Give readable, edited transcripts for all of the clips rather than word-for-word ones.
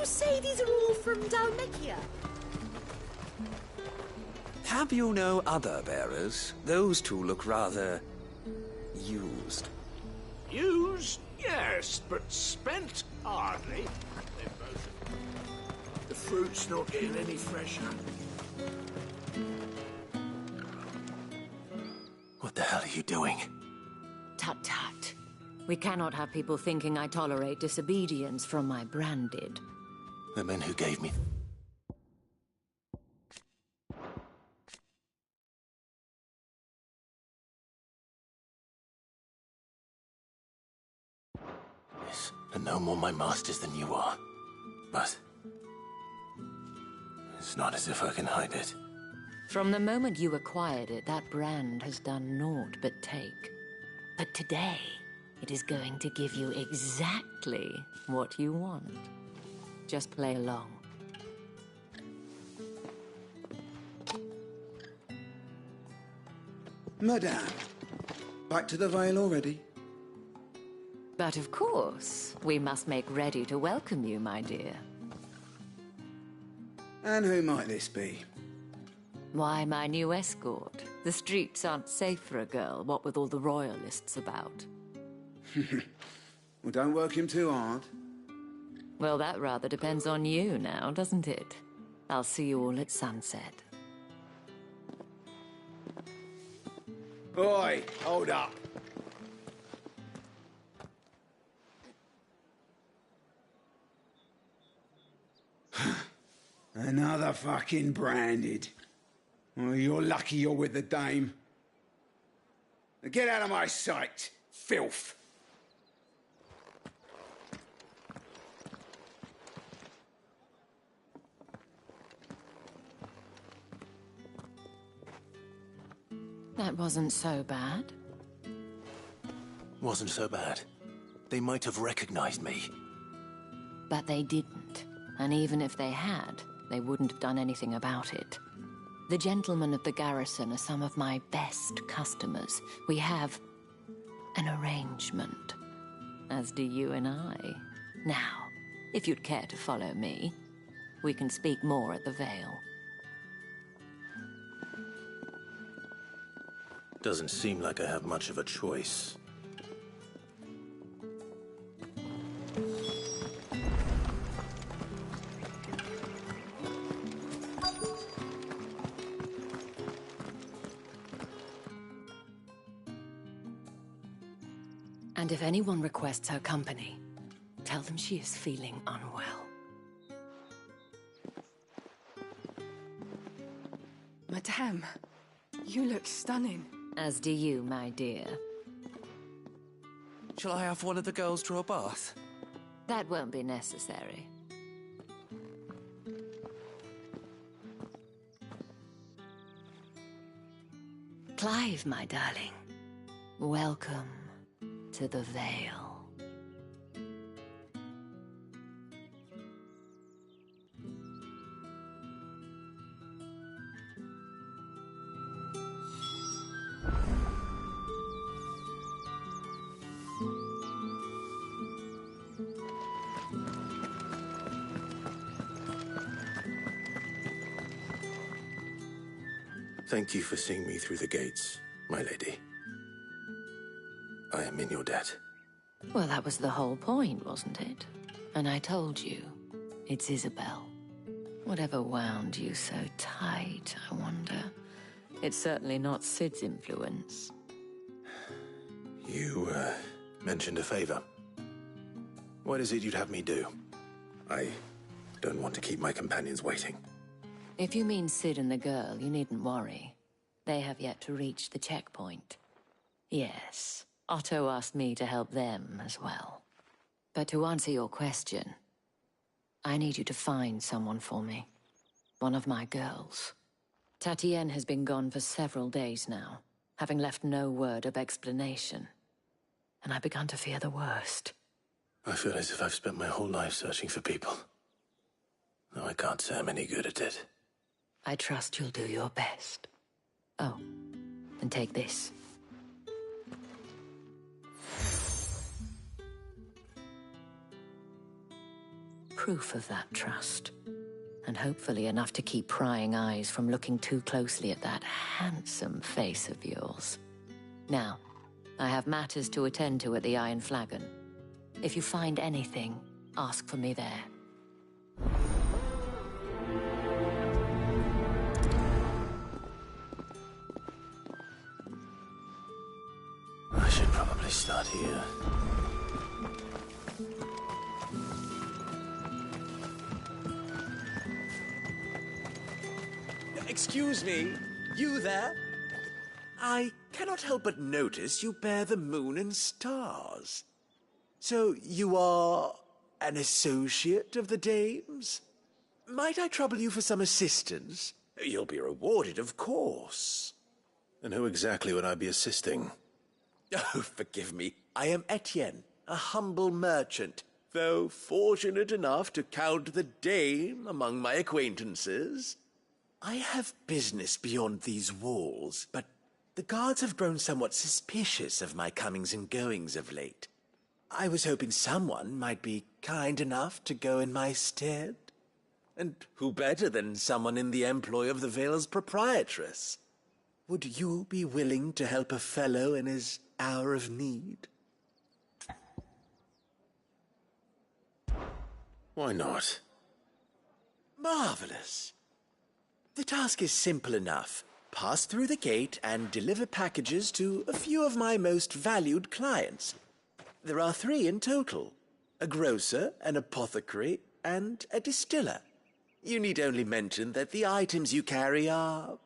say these are all from Dalmekia? Have you no other bearers? Those two look rather... used. Used? Yes, but spent? Hardly. They're both... The fruit's not getting any fresher. What the hell are you doing? Tut tut. We cannot have people thinking I tolerate disobedience from my branded. The men who gave me... Yes, and no more my masters than you are. But... it's not as if I can hide it. From the moment you acquired it, that brand has done naught but take. But today, it is going to give you exactly what you want. Just play along. Madame, back to the Vale already? But of course, we must make ready to welcome you, my dear. And who might this be? Why, my new escort. The streets aren't safe for a girl, what with all the royalists about. Well, don't work him too hard. Well, that rather depends on you now, doesn't it? I'll see you all at sunset. Oi, hold up. Another fucking branded. Well, you're lucky you're with the dame. Now get out of my sight, filth. That wasn't so bad. Wasn't so bad. They might have recognized me. But they didn't. And even if they had, they wouldn't have done anything about it. The gentlemen of the garrison are some of my best customers. We have an arrangement, as do you and I. Now, if you'd care to follow me, we can speak more at the Vale. Doesn't seem like I have much of a choice. And if anyone requests her company, tell them she is feeling unwell. Madame, you look stunning. As do you, my dear. Shall I have one of the girls draw a bath? That won't be necessary. Clive, my darling. Welcome to the Vale. Thank you for seeing me through the gates, my lady. I am in your debt. Well, that was the whole point, wasn't it? And I told you, it's Isabel. Whatever wound you so tight, I wonder. It's certainly not Sid's influence. You, mentioned a favor. What is it you'd have me do? I don't want to keep my companions waiting. If you mean Sid and the girl, you needn't worry. They have yet to reach the checkpoint. Yes, Otto asked me to help them as well. But to answer your question, I need you to find someone for me. One of my girls. Tatienne has been gone for several days now, having left no word of explanation. And I've begun to fear the worst. I feel as if I've spent my whole life searching for people. Though I can't say I'm any good at it. I trust you'll do your best. Oh, and take this. proof of that trust. And hopefully enough to keep prying eyes from looking too closely at that handsome face of yours. Now, I have matters to attend to at the Iron Flagon. If you find anything, ask for me there. I should probably start here. Excuse me, you there? I cannot help but notice you bear the moon and stars. So you are an associate of the dames? Might I trouble you for some assistance? You'll be rewarded, of course. And who exactly would I be assisting? Oh, forgive me. I am Etienne, a humble merchant, though fortunate enough to count the dame among my acquaintances. I have business beyond these walls, but the guards have grown somewhat suspicious of my comings and goings of late. I was hoping someone might be kind enough to go in my stead. And who better than someone in the employ of the Vale's proprietress? Would you be willing to help a fellow in his hour of need? Why not? Marvelous. The task is simple enough. Pass through the gate and deliver packages to a few of my most valued clients. There are 3 in total: a grocer, an apothecary, and a distiller. You need only mention that the items you carry are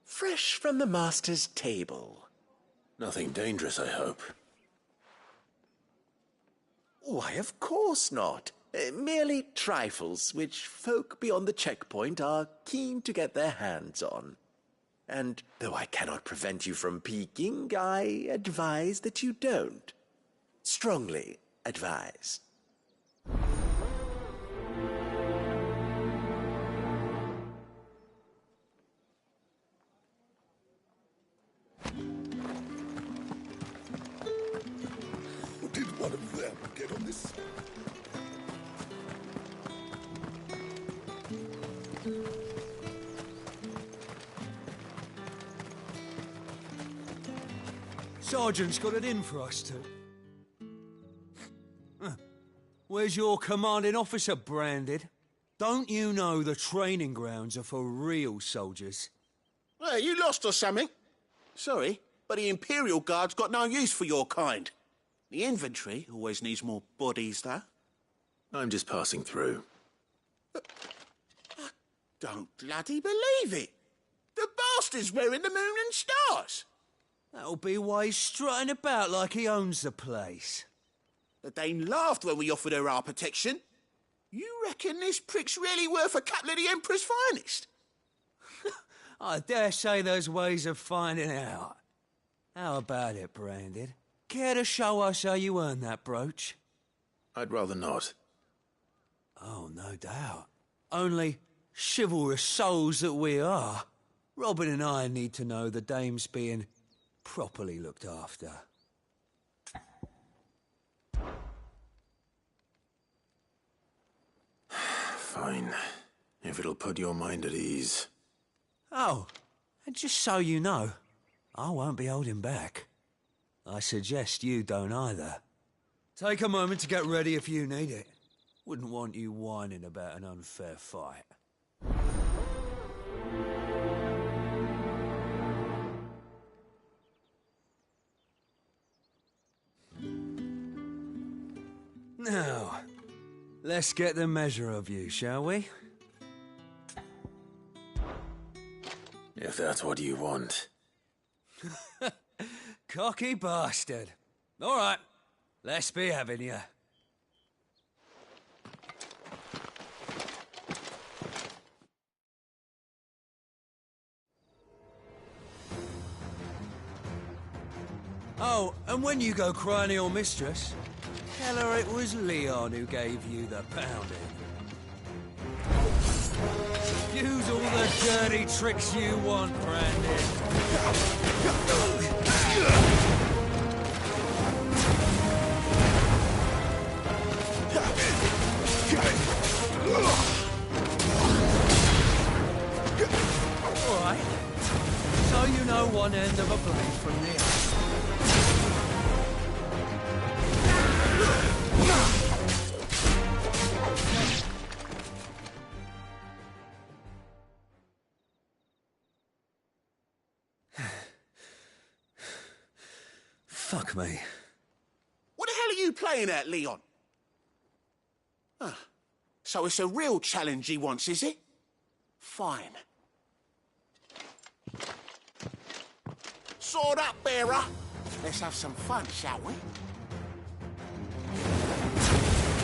fresh from the master's table. Nothing dangerous, I hope. Why, of course not. Merely trifles which folk beyond the checkpoint are keen to get their hands on. And though I cannot prevent you from peeking, I advise that you don't. Strongly advise. Did one of them get on this? Sergeant's got it in for us two. Where's your commanding officer, Branded? Don't you know the training grounds are for real soldiers? Hey, you lost or something? Sorry, but the Imperial Guard's got no use for your kind. The infantry always needs more bodies, though. I'm just passing through. I don't bloody believe it. The bastard's wearing the moon and stars. That'll be why he's strutting about like he owns the place. The Dane laughed when we offered her our protection. You reckon this prick's really worth a couple of the Emperor's finest? I dare say there's ways of finding out. How about it, Branded? Care to show us how you earned that brooch? I'd rather not. Oh, no doubt. Only chivalrous souls that we are, Robin and I need to know the dame's being properly looked after. Fine. If it'll put your mind at ease. Oh, and just so you know, I won't be holding back. I suggest you don't either. Take a moment to get ready if you need it. Wouldn't want you whining about an unfair fight. Now, let's get the measure of you, shall we? If that's what you want. Cocky bastard. All right, let's be having you. Oh, and when you go crying to your mistress, tell her it was Leon who gave you the pounding. Use all the dirty tricks you want, Brandon. so you know one end of a blade from the other. Fuck me. What the hell are you playing at, Leon? Ah, so it's a real challenge he wants, is it? Fine. Sword up, bearer. Let's have some fun, shall we?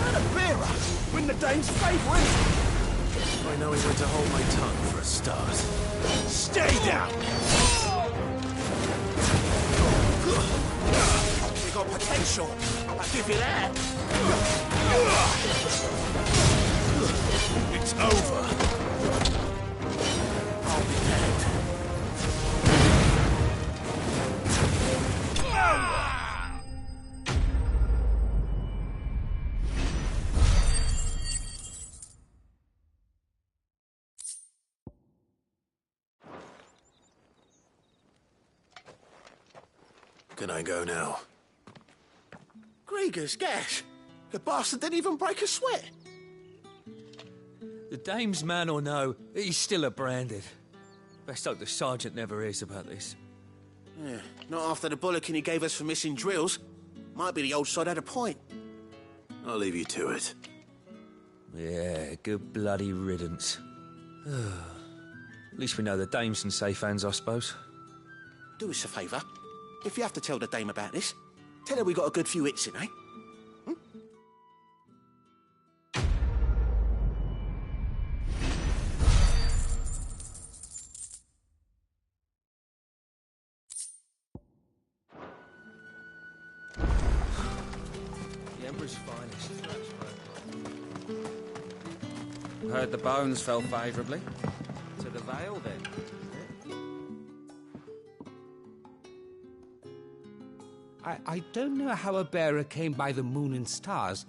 Not a bearer! Win the Dane's favour, innit? I know he went to hold my tongue for a start. Stay down! We got potential. I'll give you that. It's over. I'll be dead. Can I go now? Gregor's gas. The bastard didn't even break a sweat. The dame's man or no, he's still a branded. Best hope the sergeant never hears about this. Yeah, not after the bullocking he gave us for missing drills. Might be the old sod had a point. I'll leave you to it. Yeah, good bloody riddance. At least we know the dame's in safe hands, I suppose. Do us a favour. If you have to tell the dame about this, tell her we got a good few hits in, eh? The Emperor's finest. Heard the bones fell favourably. To the Vale, then. I don't know how a bearer came by the moon and stars,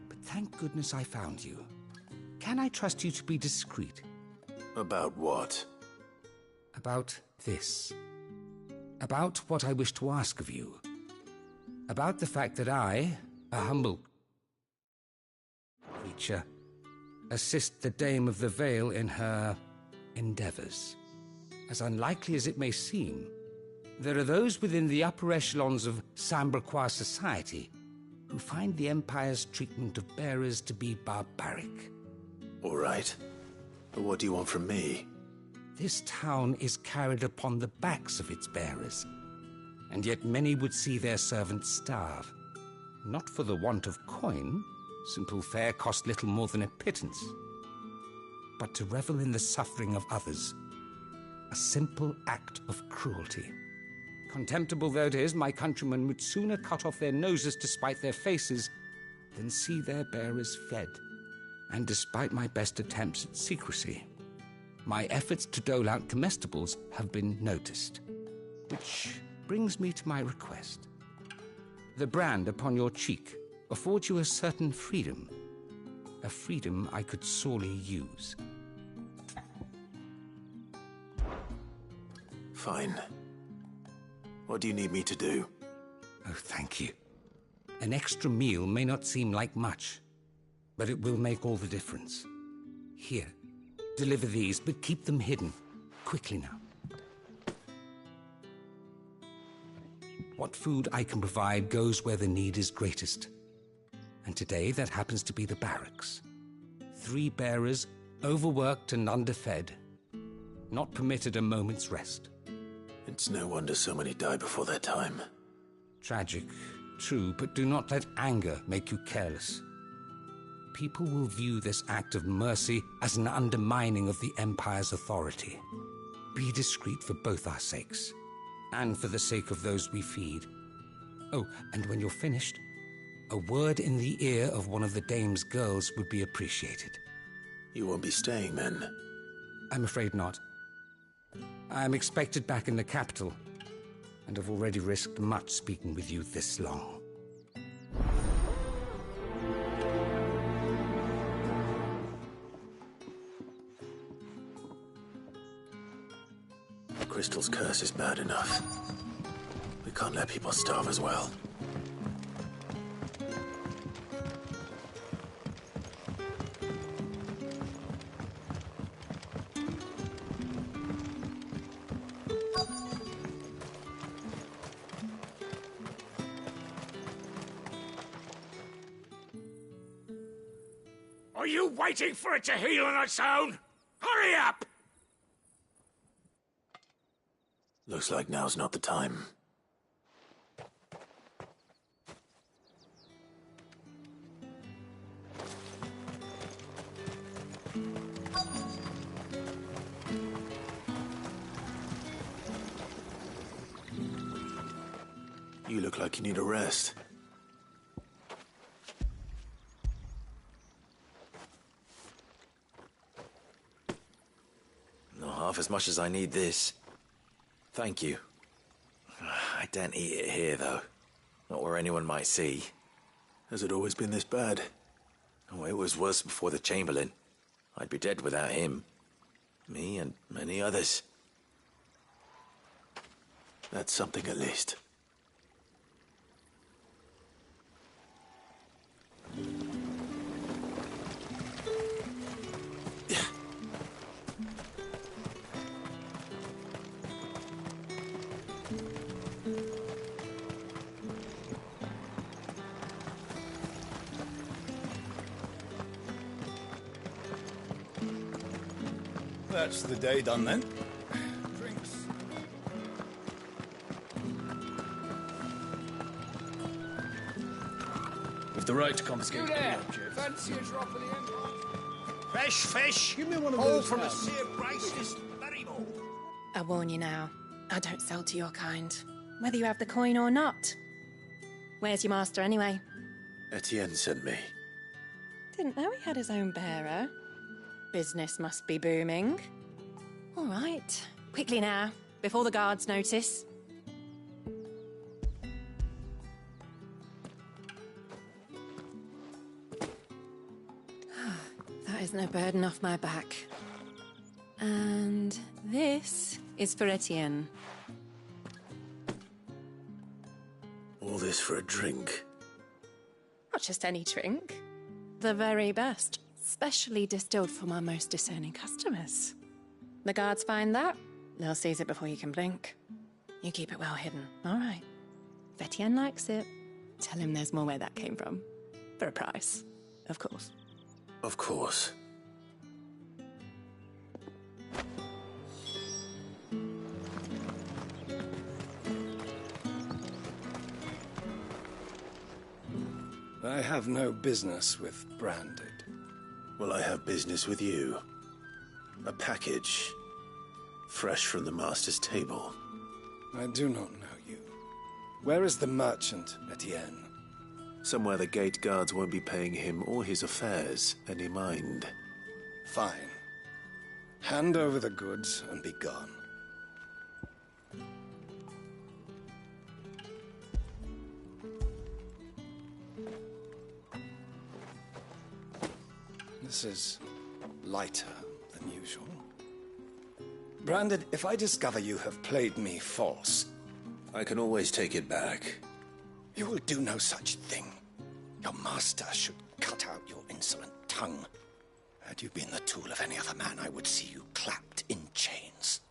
but thank goodness I found you. Can I trust you to be discreet? About what? About this. About what I wish to ask of you. About the fact that I, a humble creature, assist the Dame of the Vale in her endeavours. As unlikely as it may seem, there are those within the upper echelons of Samberquois society who find the Empire's treatment of bearers to be barbaric. All right. But what do you want from me? This town is carried upon the backs of its bearers, and yet many would see their servants starve. Not for the want of coin, simple fare cost little more than a pittance, but to revel in the suffering of others, a simple act of cruelty. Contemptible though it is, my countrymen would sooner cut off their noses to spite their faces than see their bearers fed. And despite my best attempts at secrecy, my efforts to dole out comestibles have been noticed. Which brings me to my request. The brand upon your cheek affords you a certain freedom. A freedom I could sorely use. Fine. What do you need me to do? Oh, thank you. An extra meal may not seem like much, but it will make all the difference. Here, deliver these, but keep them hidden. Quickly now. What food I can provide goes where the need is greatest. And today, that happens to be the barracks. 3 bearers, overworked and underfed, not permitted a moment's rest. It's no wonder so many die before their time. Tragic, true, but do not let anger make you careless. People will view this act of mercy as an undermining of the Empire's authority. Be discreet for both our sakes, and for the sake of those we feed. Oh, and when you're finished, a word in the ear of one of the Dame's girls would be appreciated. You won't be staying then? I'm afraid not. I am expected back in the capital, and have already risked much speaking with you this long. Crystal's curse is bad enough. We can't let people starve as well. Are you waiting for it to heal on its own? Hurry up! Looks like now's not the time. You look like you need a rest. Not half as much as I need this. Thank you. I daren't eat it here, though. Not where anyone might see. Has it always been this bad? Oh, it was worse before the Chamberlain. I'd be dead without him. Me and many others. That's something at least. That's the day done then. Drinks. With the right to confiscate any object. Fancy a drop of the Empire? Fresh fish! Give me one of All those from a now. sea of racist Barrymore. I warn you now, I don't sell to your kind, whether you have the coin or not. Where's your master anyway? Etienne sent me. Didn't know he had his own bearer. Business must be booming. All right, quickly now, before the guards notice. That is no burden off my back. And this is for Etienne. All this for a drink. Not just any drink. The very best. Specially distilled for my most discerning customers. The guards find that, they'll seize it before you can blink. You keep it well hidden, all right? If Etienne likes it, tell him there's more where that came from. For a price, of course. Of course. I have no business with Branded. Well, I have business with you. A package. Fresh from the master's table. I do not know you. Where is the merchant, Etienne? Somewhere the gate guards won't be paying him or his affairs any mind. Fine. Hand over the goods and be gone. This is lighter than usual. Branded, if I discover you have played me false... I can always take it back. You will do no such thing. Your master should cut out your insolent tongue. Had you been the tool of any other man, I would see you clapped in chains.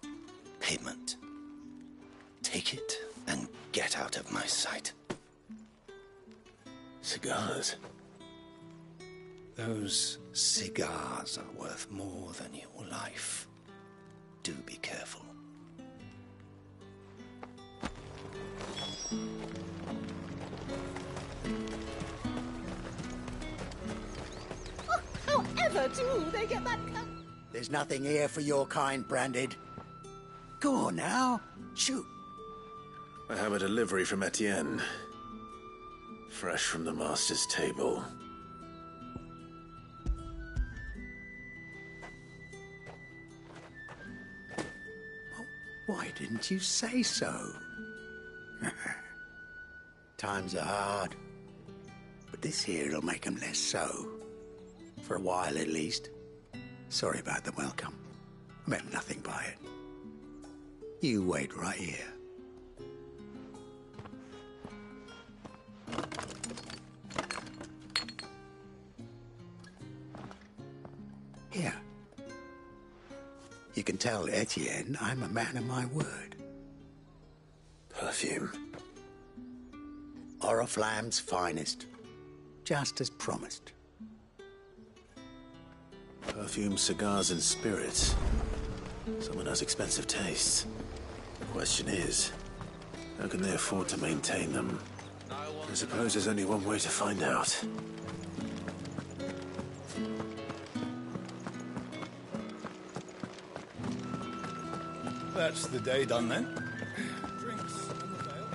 Payment. Take it and get out of my sight. Cigars. Those cigars are worth more than your life. Do be careful. Oh, however do they get that cut? There's nothing here for your kind, Branded. Go on now. Shoot. I have a delivery from Etienne. Fresh from the master's table. Why didn't you say so? Times are hard. But this here'll make 'em less so. For a while, at least. Sorry about the welcome. I meant nothing by it. You wait right here. Here. You can tell Etienne I'm a man of my word. Perfume. Oriflamme's finest. Just as promised. Perfume, cigars, and spirits. Someone has expensive tastes. The question is, how can they afford to maintain them? I suppose there's only one way to find out. That's the day done then. Drinks and the veil.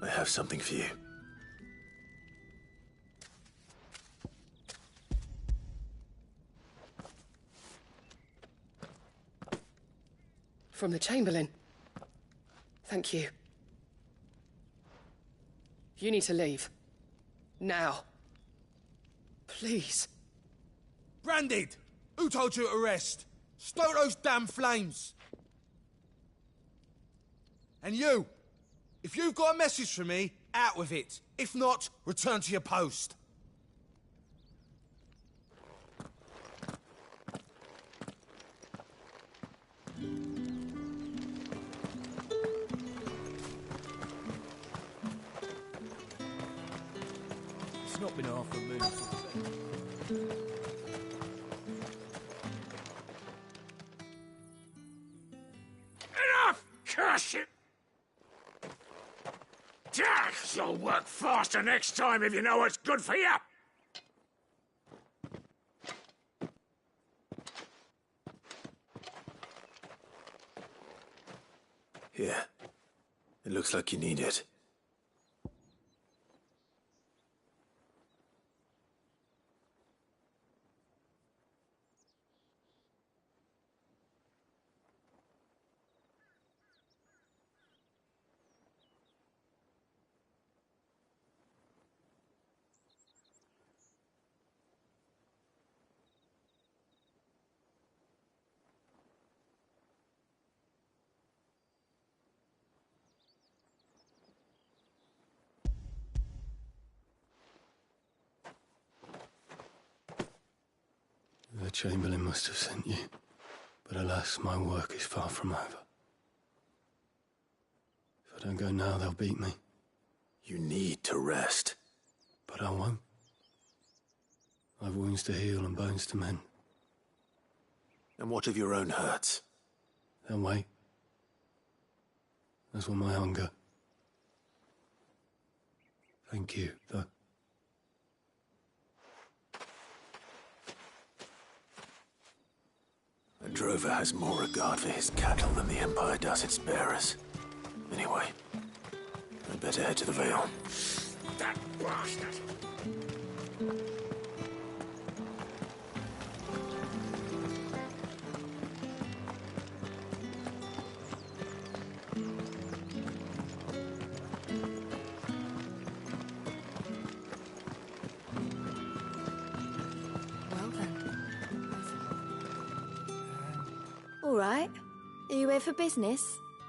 I have something for you. From the Chamberlain. Thank you. You need to leave. Now. Please. Branded! Who told you to rest? Stoke those damn flames! And you! If you've got a message for me, out with it. If not, return to your post. It's not been half a moon since then. Enough! Curse it! You'll work faster next time if you know what's good for you! Here. It looks like you need it. The Chamberlain must have sent you. But alas, my work is far from over. If I don't go now, they'll beat me. You need to rest. But I won't. I've wounds to heal and bones to mend. And what of your own hurts? They'll wait. As will my hunger. Thank you, though. A drover has more regard for his cattle than the Empire does its bearers. Anyway, I'd better head to the Vale. That bastard! Well then. All right. Are you here for business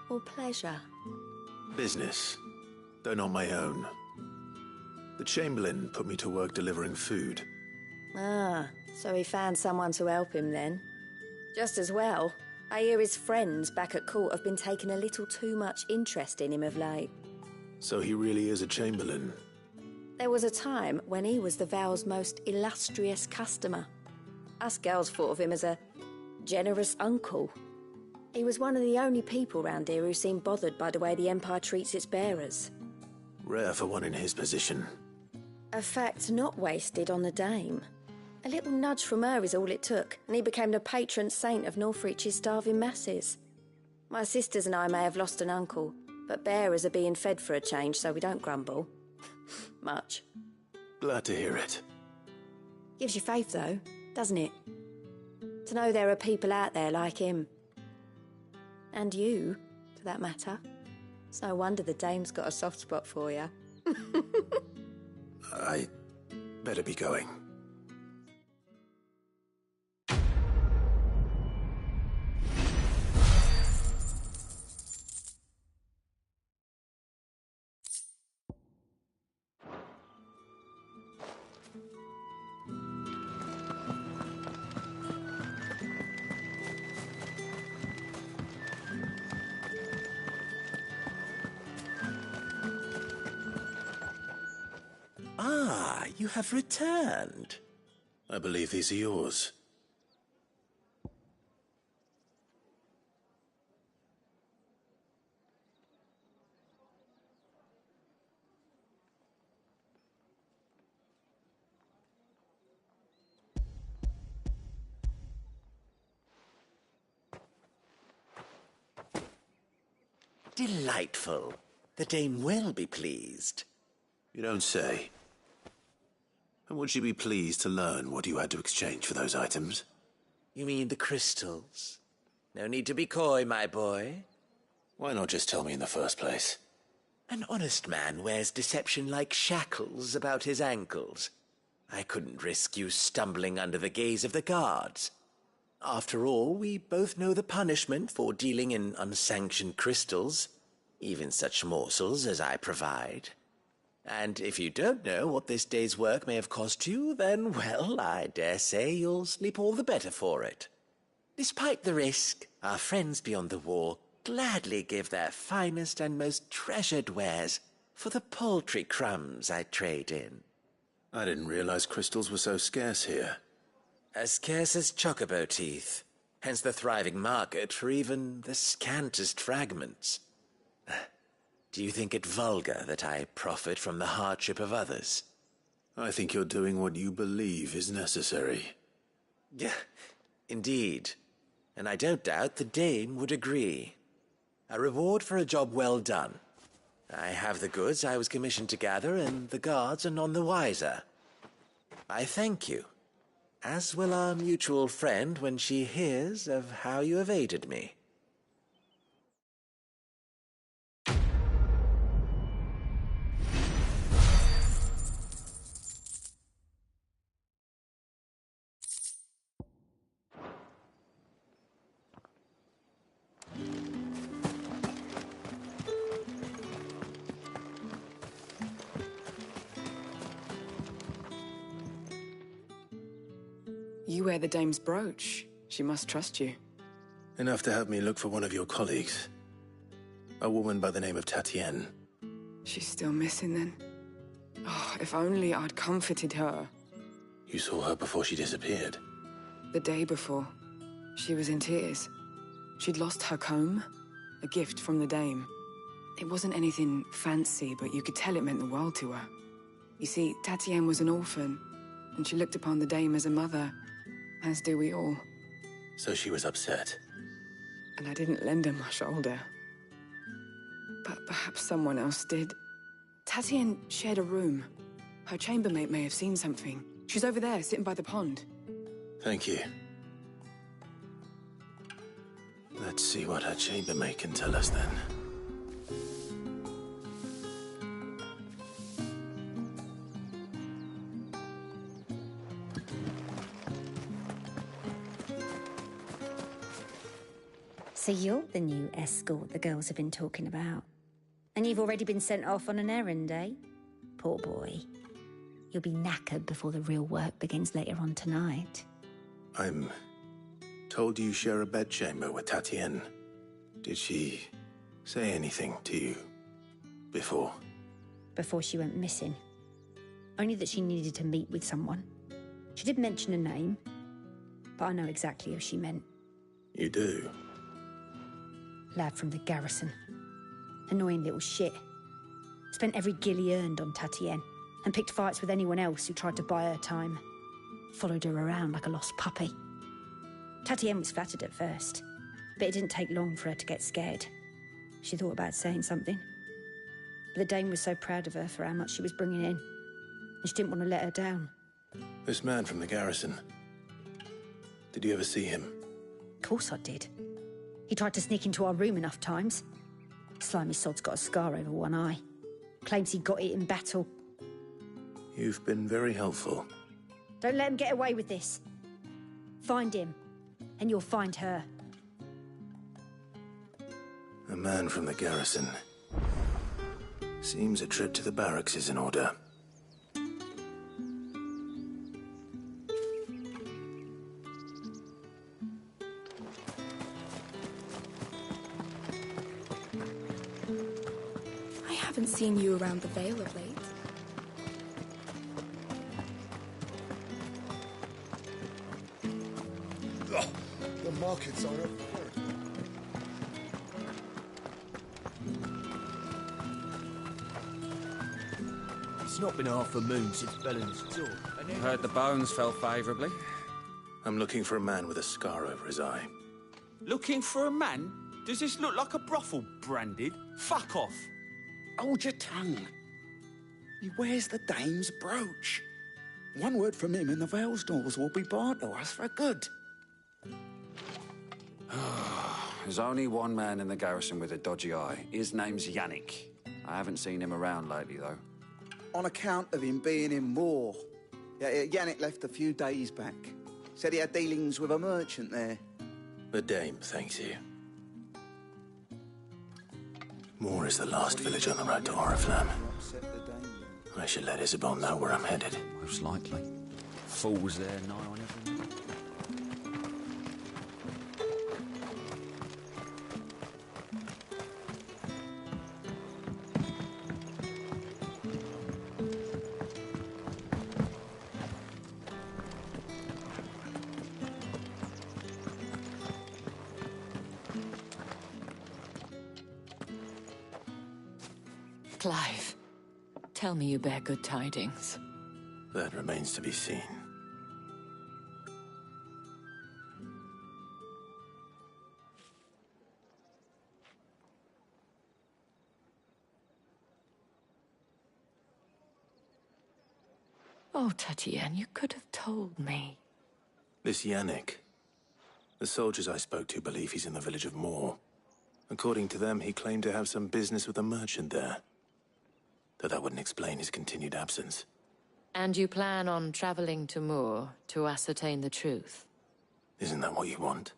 or pleasure? Business, though not my own. The Chamberlain put me to work delivering food. Ah, so he found someone to help him then. Just as well. I hear his friends back at court have been taking a little too much interest in him of late. So he really is a Chamberlain. There was a time when he was the Vale's most illustrious customer. Us girls thought of him as a generous uncle. He was one of the only people round here who seemed bothered by the way the Empire treats its bearers. Rare for one in his position. A fact not wasted on the dame. A little nudge from her is all it took, and he became the patron saint of Northreach's starving masses. My sisters and I may have lost an uncle, but bearers are being fed for a change, so we don't grumble. Much. Glad to hear it. Gives you faith, though, doesn't it? To know there are people out there like him. And you, for that matter. It's no wonder the dame's got a soft spot for you. Better be going. Ah, you have returned. I believe these are yours. Delightful. The dame will be pleased. You don't say. And would she be pleased to learn what you had to exchange for those items? You mean the crystals? No need to be coy, my boy. Why not just tell me in the first place? An honest man wears deception like shackles about his ankles. I couldn't risk you stumbling under the gaze of the guards. After all, we both know the punishment for dealing in unsanctioned crystals, even such morsels as I provide. And if you don't know what this day's work may have cost you, then, well, I dare say you'll sleep all the better for it. Despite the risk, our friends beyond the wall gladly give their finest and most treasured wares for the paltry crumbs I trade in. I didn't realize crystals were so scarce here. As scarce as chocobo teeth, hence the thriving market for even the scantest fragments. Do you think it vulgar that I profit from the hardship of others? I think you're doing what you believe is necessary. Yeah, indeed. And I don't doubt the dame would agree. A reward for a job well done. I have the goods I was commissioned to gather, and the guards are none the wiser. I thank you, as will our mutual friend when she hears of how you have aided me. You wear the dame's brooch. She must trust you. Enough to have me look for one of your colleagues. A woman by the name of Tatienne. She's still missing then. Oh, if only I'd comforted her. You saw her before she disappeared? The day before. She was in tears. She'd lost her comb, a gift from the dame. It wasn't anything fancy, but you could tell it meant the world to her. You see, Tatienne was an orphan, and she looked upon the dame as a mother, as do we all. So she was upset. And I didn't lend her my shoulder. But perhaps someone else did. Tatienne shared a room. Her chambermaid may have seen something. She's over there, sitting by the pond. Thank you. Let's see what her chambermaid can tell us then. So you're the new escort the girls have been talking about. And you've already been sent off on an errand, eh? Poor boy. You'll be knackered before the real work begins later on tonight. I'm told you share a bedchamber with Tatienne. Did she say anything to you before? Before she went missing. Only that she needed to meet with someone. She did mention a name, but I know exactly who she meant. You do? Lad from the garrison. Annoying little shit. Spent every guil he earned on Tatienne, and picked fights with anyone else who tried to buy her time. Followed her around like a lost puppy. Tatienne was flattered at first, but it didn't take long for her to get scared. She thought about saying something. But the dame was so proud of her for how much she was bringing in, and she didn't want to let her down. This man from the garrison. Did you ever see him? Of course I did. He tried to sneak into our room enough times. Slimy sod's got a scar over one eye. Claims he got it in battle. You've been very helpful. Don't let him get away with this. Find him, and you'll find her. A man from the garrison. Seems a trip to the barracks is in order. I haven't seen you around the Vale of late. The markets are up. It's not been half a moon since Bellen's talk. Heard the bones fell favourably. I'm looking for a man with a scar over his eye. Looking for a man? Does this look like a brothel, Branded? Fuck off! Hold your tongue. He wears the dame's brooch. One word from him and the Vale's doors will be barred to us for good. There's only one man in the garrison with a dodgy eye. His name's Yannick. I haven't seen him around lately, though. On account of him being in war. Yeah, Yannick left a few days back. Said he had dealings with a merchant there. The dame thanks you. Moor is the last village on the road to Oriflamme. I should let Isabel know where I'm headed. Most likely. Fools there, nigh on everyone. Clive, tell me you bear good tidings. That remains to be seen. Oh, Tatienne, you could have told me. This Yannick. The soldiers I spoke to believe he's in the village of Moor. According to them, he claimed to have some business with a merchant there. Though that wouldn't explain his continued absence. And you plan on traveling to Moor to ascertain the truth? Isn't that what you want?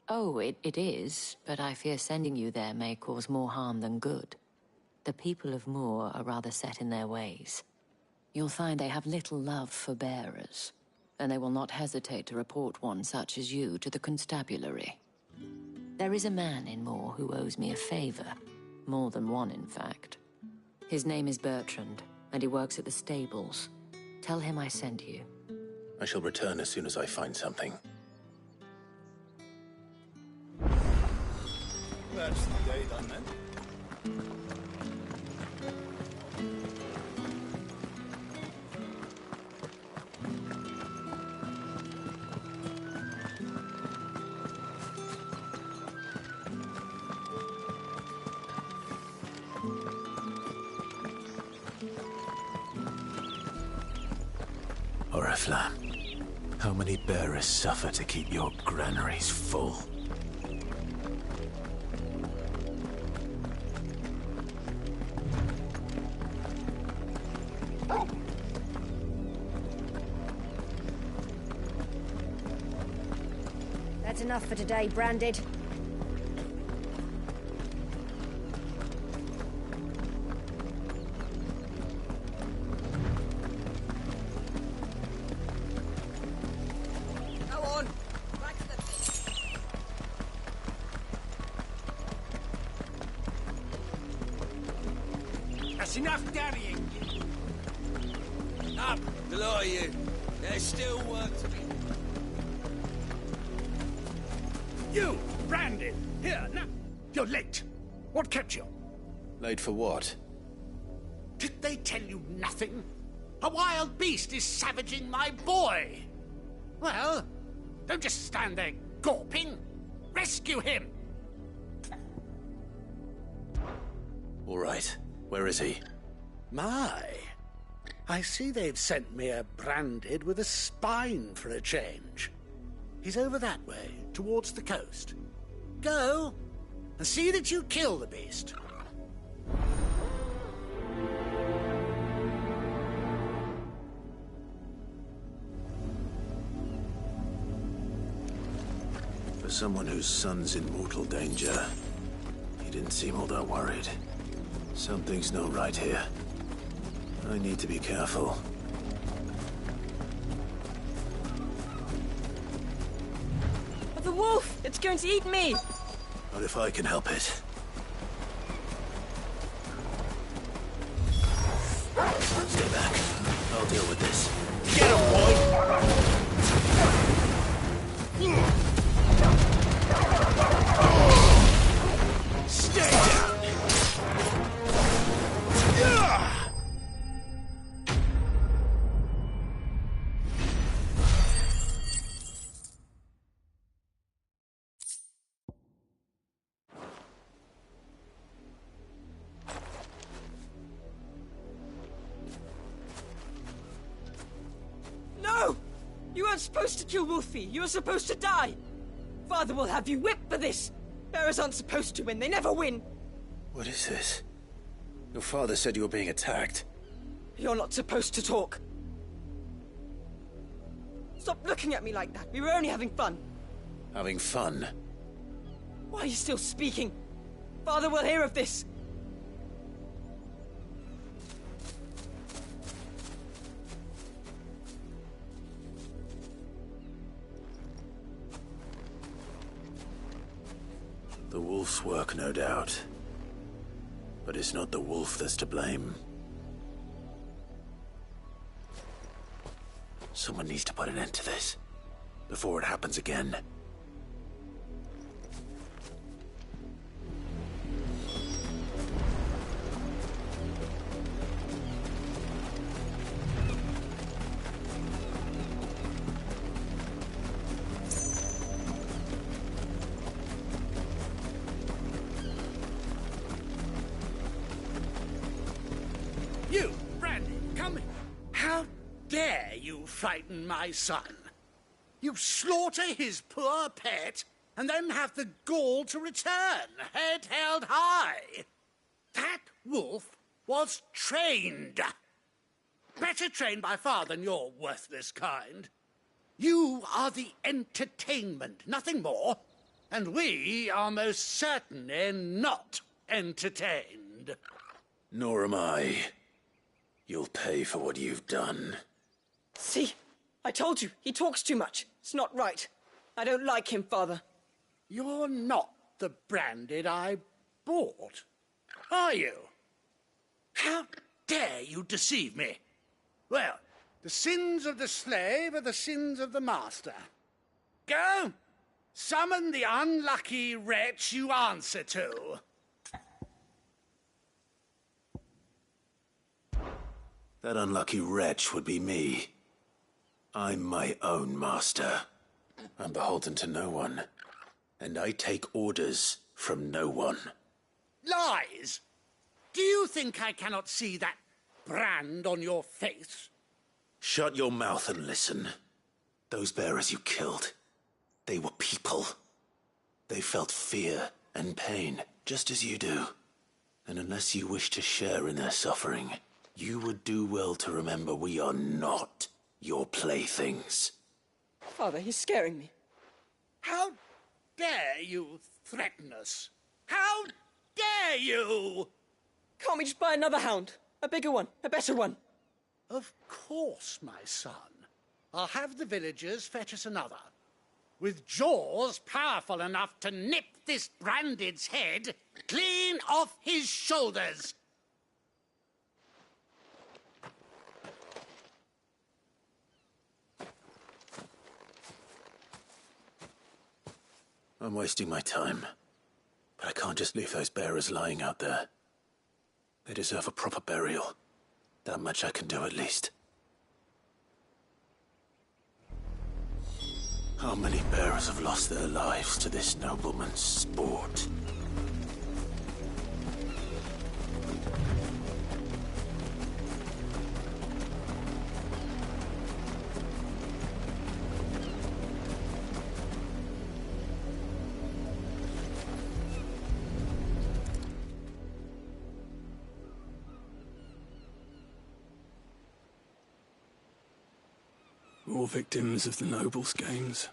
Oh, it is, but I fear sending you there may cause more harm than good. The people of Moor are rather set in their ways. You'll find they have little love for bearers, and they will not hesitate to report one such as you to the constabulary. There is a man in Moor who owes me a favor. More than one, in fact. His name is Bertrand, and he works at the stables. Tell him I sent you. I shall return as soon as I find something. That's the day done then. Oriflamme, how many bearers suffer to keep your granaries full? That's enough for today, Branded. That's enough daddying. Up, the lot of you. There's still work to be. You, Brandon, here, now. You're late. What kept you? Late for what? Did they tell you nothing? A wild beast is savaging my boy. Well, don't just stand there gawping. Rescue him. All right. Where is he? My. I see they've sent me a Branded with a spine for a change. He's over that way, towards the coast. Go, and see that you kill the beast. For someone whose son's in mortal danger, he didn't seem all that worried. Something's not right here. I need to be careful. The wolf! It's going to eat me! Not if I can help it. Stay back. I'll deal with this. Get him, boy! Stay down! No! You weren't supposed to kill Wolfie. You were supposed to die. Father will have you whipped for this. Bearers aren't supposed to win. They never win. What is this? Your father said you were being attacked. You're not supposed to talk. Stop looking at me like that. We were only having fun. Having fun? Why are you still speaking? Father will hear of this. The wolf's work, no doubt. But it's not the wolf that's to blame. Someone needs to put an end to this, before it happens again. You, Brandy, come here. How dare you frighten my son? You slaughter his poor pet, and then have the gall to return, head held high. That wolf was trained. Better trained by far than your worthless kind. You are the entertainment, nothing more. And we are most certainly not entertained. Nor am I. You'll pay for what you've done. See? I told you. He talks too much. It's not right. I don't like him, Father. You're not the Branded I bought, are you? How dare you deceive me? Well, the sins of the slave are the sins of the master. Go! Summon the unlucky wretch you answer to. That unlucky wretch would be me. I'm my own master. I'm beholden to no one. And I take orders from no one. Lies! Do you think I cannot see that brand on your face? Shut your mouth and listen. Those bearers you killed, they were people. They felt fear and pain, just as you do. And unless you wish to share in their suffering, you would do well to remember we are not your playthings. Father, he's scaring me. How dare you threaten us? How dare you? Can't we just buy another hound? A bigger one, a better one. Of course, my son. I'll have the villagers fetch us another. With jaws powerful enough to nip this Branded's head clean off his shoulders. I'm wasting my time. But I can't just leave those bearers lying out there. They deserve a proper burial. That much I can do at least. How many bearers have lost their lives to this nobleman's sport? All victims of the nobles' games.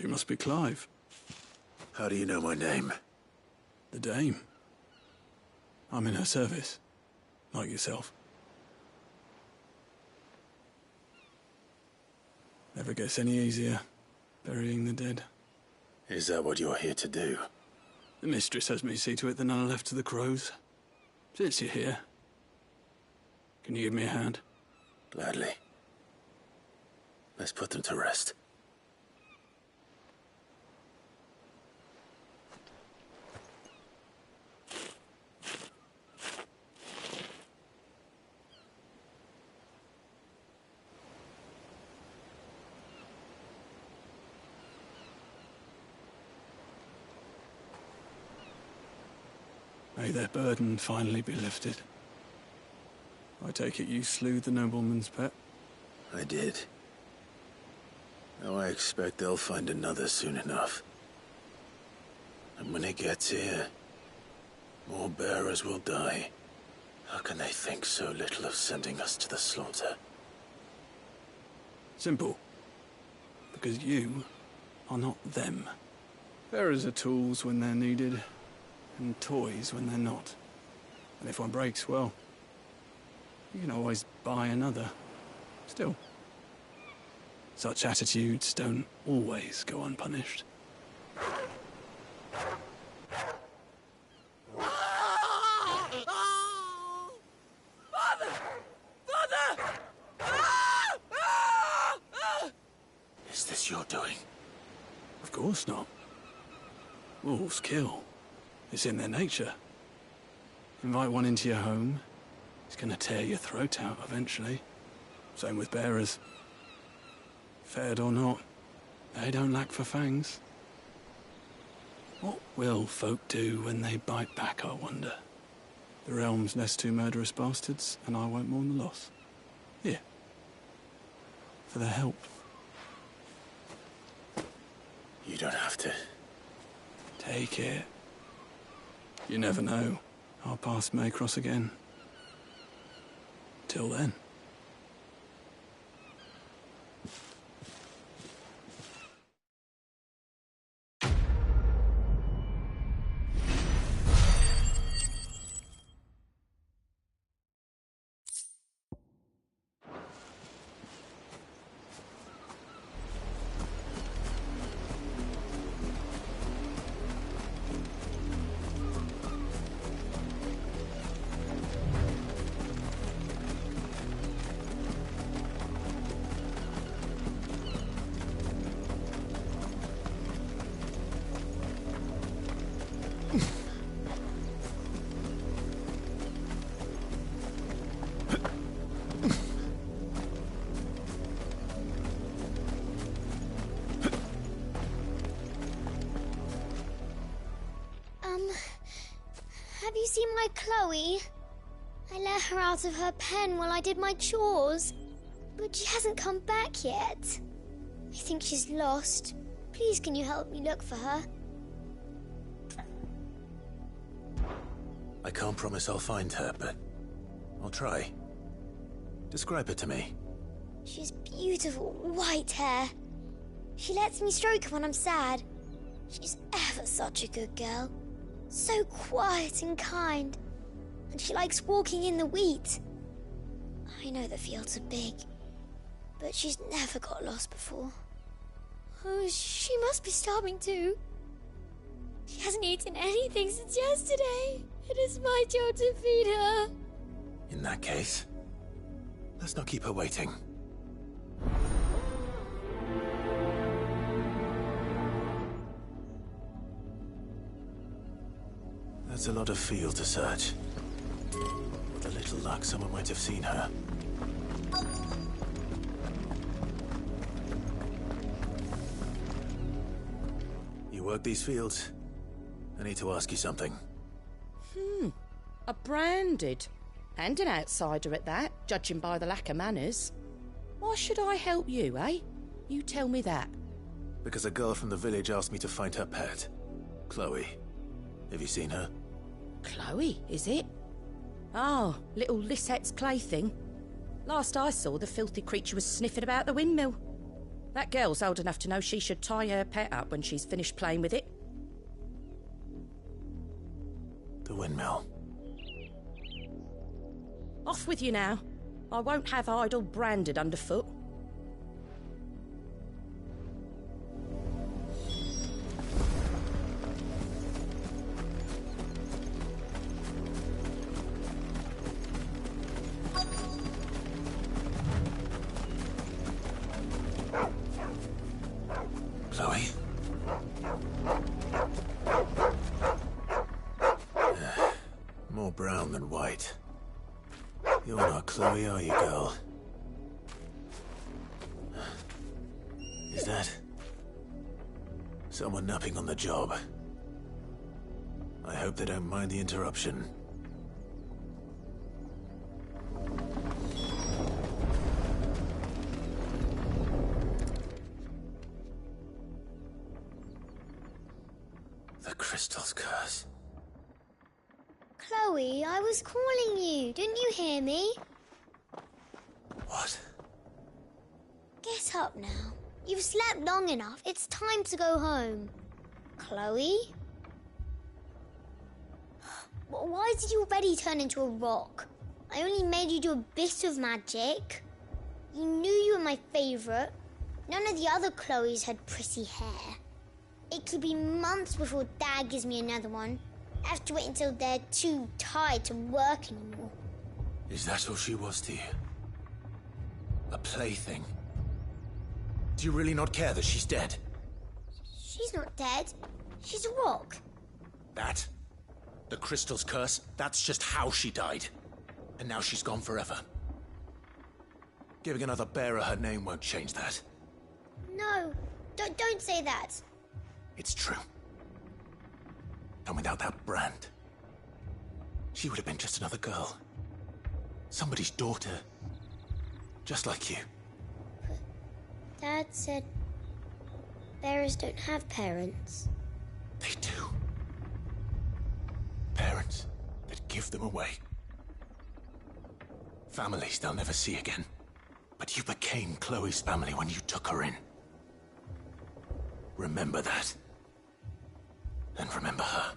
You must be Clive. How do you know my name? The Dame. I'm in her service, like yourself. Never gets any easier, burying the dead. Is that what you're here to do? The mistress has me see to it that none are left to the crows. Since you're here, can you give me a hand? Gladly. Let's put them to rest. May their burden finally be lifted. I take it you slew the nobleman's pet? I did. Now I expect they'll find another soon enough. And when it gets here, more bearers will die. How can they think so little of sending us to the slaughter? Simple. Because you are not them. Bearers are tools when they're needed, and toys when they're not. And if one breaks, well, you can always buy another. Still, such attitudes don't always go unpunished. Is this your doing? Of course not. Wolves kill. It's in their nature. Invite one into your home, he's gonna tear your throat out eventually. Same with bearers. Fed or not, they don't lack for fangs. What will folk do when they bite back, I wonder? The realm's nest two murderous bastards, and I won't mourn the loss. Here. For their help. You don't have to. Take it. You never know. Our paths may cross again. Till then. Have you seen my Chloe? I let her out of her pen while I did my chores, but she hasn't come back yet. I think she's lost. Please, can you help me look for her? I can't promise I'll find her, but I'll try. Describe her to me. She's beautiful white hair. She lets me stroke her when I'm sad. She's ever such a good girl. So quiet and kind. And she likes walking in the wheat. I know the fields are big, but she's never got lost before. Oh, she must be starving too. She hasn't eaten anything since yesterday. It is my job to feed her. In that case, let's not keep her waiting. That's a lot of field to search. With a little luck, someone might have seen her. You work these fields? I need to ask you something. A branded. And an outsider at that, judging by the lack of manners. Why should I help you, eh? You tell me that. Because a girl from the village asked me to find her pet. Chloe. Have you seen her? Chloe, is it? Oh, little Lisette's plaything. Last I saw, the filthy creature was sniffing about the windmill. That girl's old enough to know she should tie her pet up when she's finished playing with it. The windmill. Off with you now. I won't have idle branded underfoot. Chloe? More brown than white. You're not Chloe, are you, girl? Is that someone napping on the job? I hope they don't mind the interruption. The crystal's curse. Chloe, I was calling you. Didn't you hear me? What? Get up now. You've slept long enough. It's time to go home. Chloe? Why did you already turn into a rock? I only made you do a bit of magic. You knew you were my favourite. None of the other Chloes had pretty hair. It could be months before Dad gives me another one. I have to wait until they're too tired to work anymore. Is that all she was to you? A plaything? Do you really not care that she's dead? She's not dead. She's a rock. That? The crystal's curse? That's just how she died. And now she's gone forever. Giving another bearer her name won't change that. No, don't say that. It's true. And without that brand, she would have been just another girl. Somebody's daughter. Just like you. Dad said bearers don't have parents. They do. Parents that give them away. Families they'll never see again. But you became Chloe's family when you took her in. Remember that. And remember her.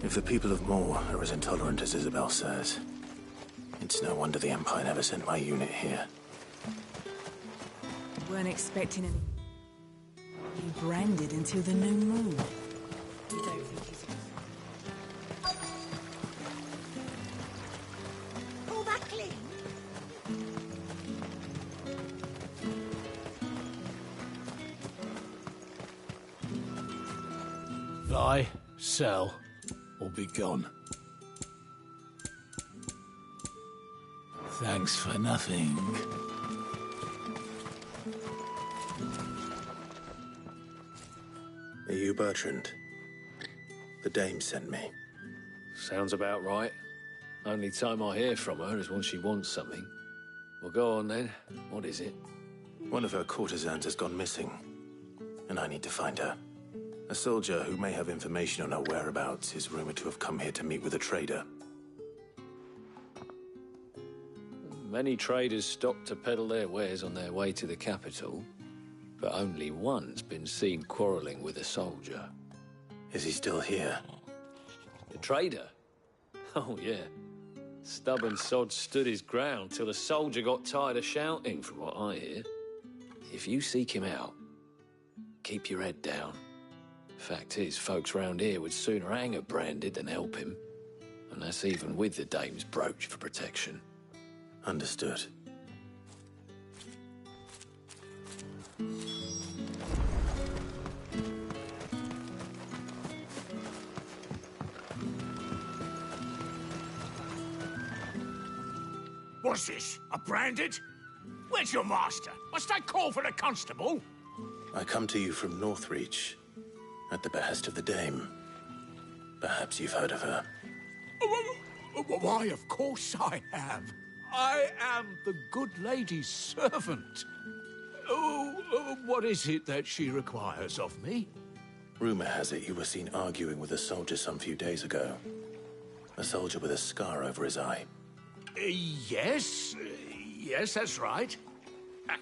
If the people of Moor are as intolerant as Isabel says, it's no wonder the Empire never sent my unit here. Weren't expecting any. He branded until the new moon. You don't think he's... Pull that clean. Buy, sell, or be gone. Thanks for nothing. Are you Bertrand? The dame sent me. Sounds about right. Only time I hear from her is when she wants something. Well, go on then. What is it? One of her courtesans has gone missing, and I need to find her. A soldier who may have information on her whereabouts is rumored to have come here to meet with a trader. Many traders stop to peddle their wares on their way to the capital, but only one's been seen quarrelling with a soldier. Is he still here? The trader? Oh, yeah. Stubborn sod stood his ground till the soldier got tired of shouting, from what I hear. If you seek him out, keep your head down. Fact is, folks round here would sooner hang a branded than help him. And that's even with the dame's brooch for protection. Understood. What's this? A branded? Where's your master? Must I call for the constable? I come to you from Northreach, at the behest of the Dame. Perhaps you've heard of her. Why, of course I have. I am the good lady's servant. What is it that she requires of me? Rumor has it you were seen arguing with a soldier some few days ago. A soldier with a scar over his eye. Yes, that's right.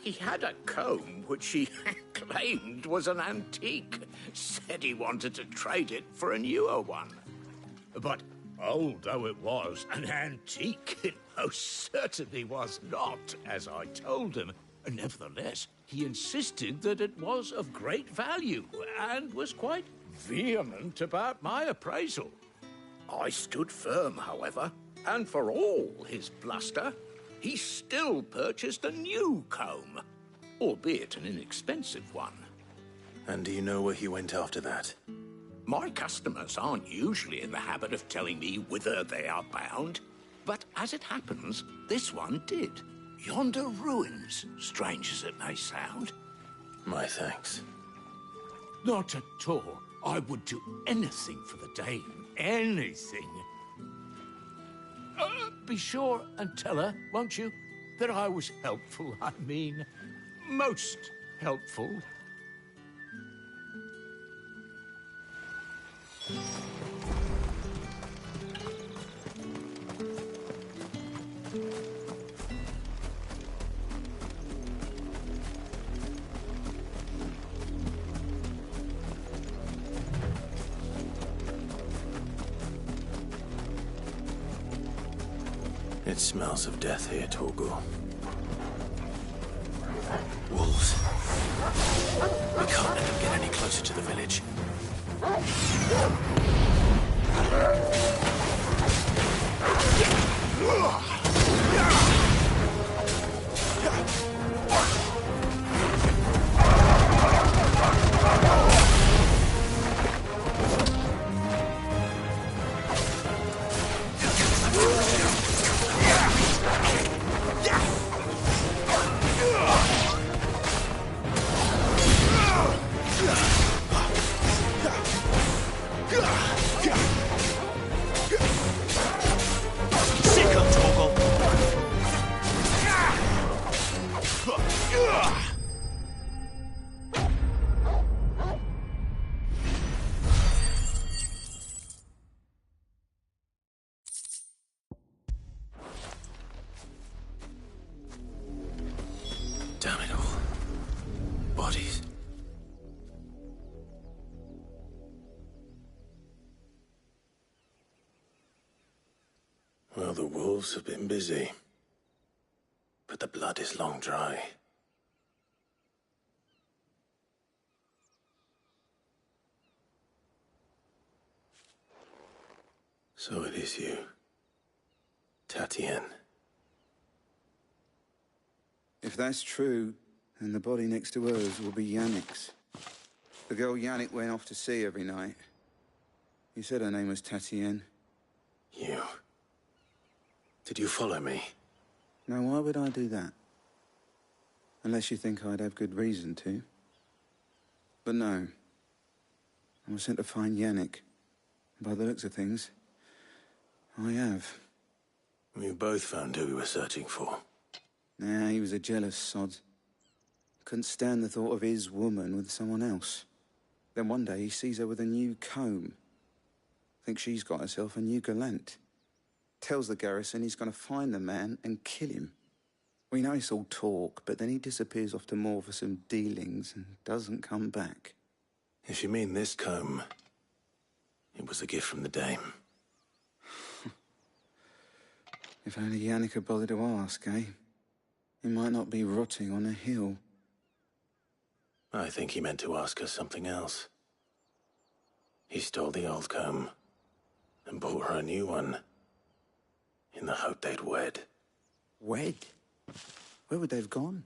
He had a comb which he claimed was an antique. Said he wanted to trade it for a newer one. But old though it was, an antique it most certainly was not, as I told him. Nevertheless, he insisted that it was of great value and was quite vehement about my appraisal. I stood firm, however, and for all his bluster, he still purchased a new comb, albeit an inexpensive one. And do you know where he went after that? My customers aren't usually in the habit of telling me whither they are bound, but as it happens, this one did. Yonder ruins, strange as it may sound. My thanks. Not at all. I would do anything for the Dame. Anything. Be sure and tell her, won't you, that I was helpful. I mean, most helpful. It smells of death here, Torgal. Wolves. We can't let them get any closer to the village. Damn it all. Bodies. Well, the wolves have been busy. But the blood is long dry. So it is you, Tatien. If that's true, then the body next to hers will be Yannick's. The girl Yannick went off to see every night. You said her name was Tatien. You. Did you follow me? Now, why would I do that? Unless you think I'd have good reason to. But no. I was sent to find Yannick. By the looks of things, I have. We both found who we were searching for. Nah, he was a jealous sod. Couldn't stand the thought of his woman with someone else. Then one day he sees her with a new comb. Thinks she's got herself a new gallant. Tells the garrison he's going to find the man and kill him. We know it's all talk, but then he disappears off to Moor for some dealings and doesn't come back. If you mean this comb, it was a gift from the Dame. If only Yannick had bothered to ask, eh? He might not be rotting on a hill. I think he meant to ask her something else. He stole the old comb and bought her a new one in the hope they'd wed. Wed? Where would they have gone?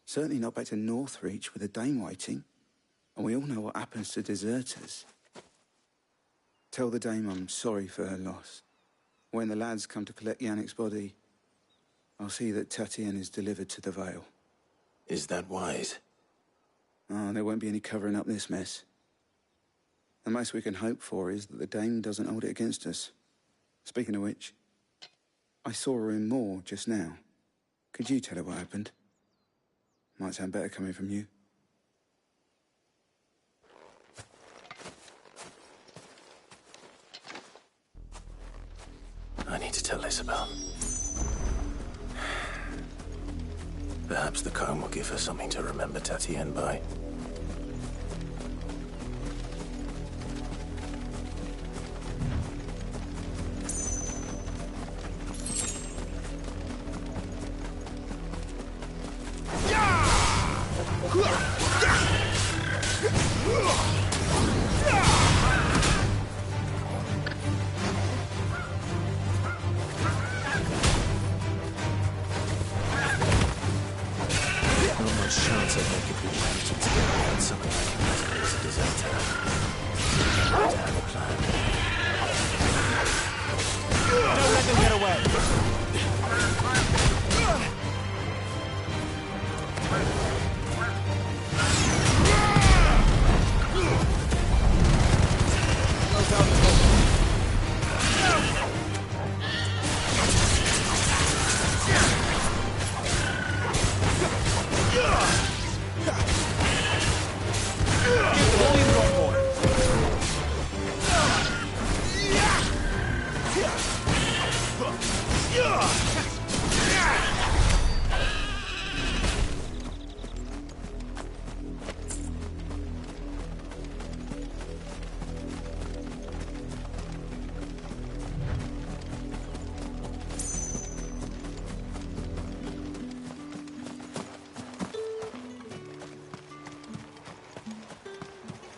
Certainly not back to Northreach with the Dame waiting. And we all know what happens to deserters. Tell the Dame I'm sorry for her loss. When the lads come to collect Yannick's body, I'll see that Tatienne is delivered to the Vale. Is that wise? Oh, there won't be any covering up this mess. The most we can hope for is that the Dame doesn't hold it against us. Speaking of which, I saw her in Moor just now. Could you tell her what happened? Might sound better coming from you. I need to tell Isabel. Perhaps the comb will give her something to remember Tatienne by.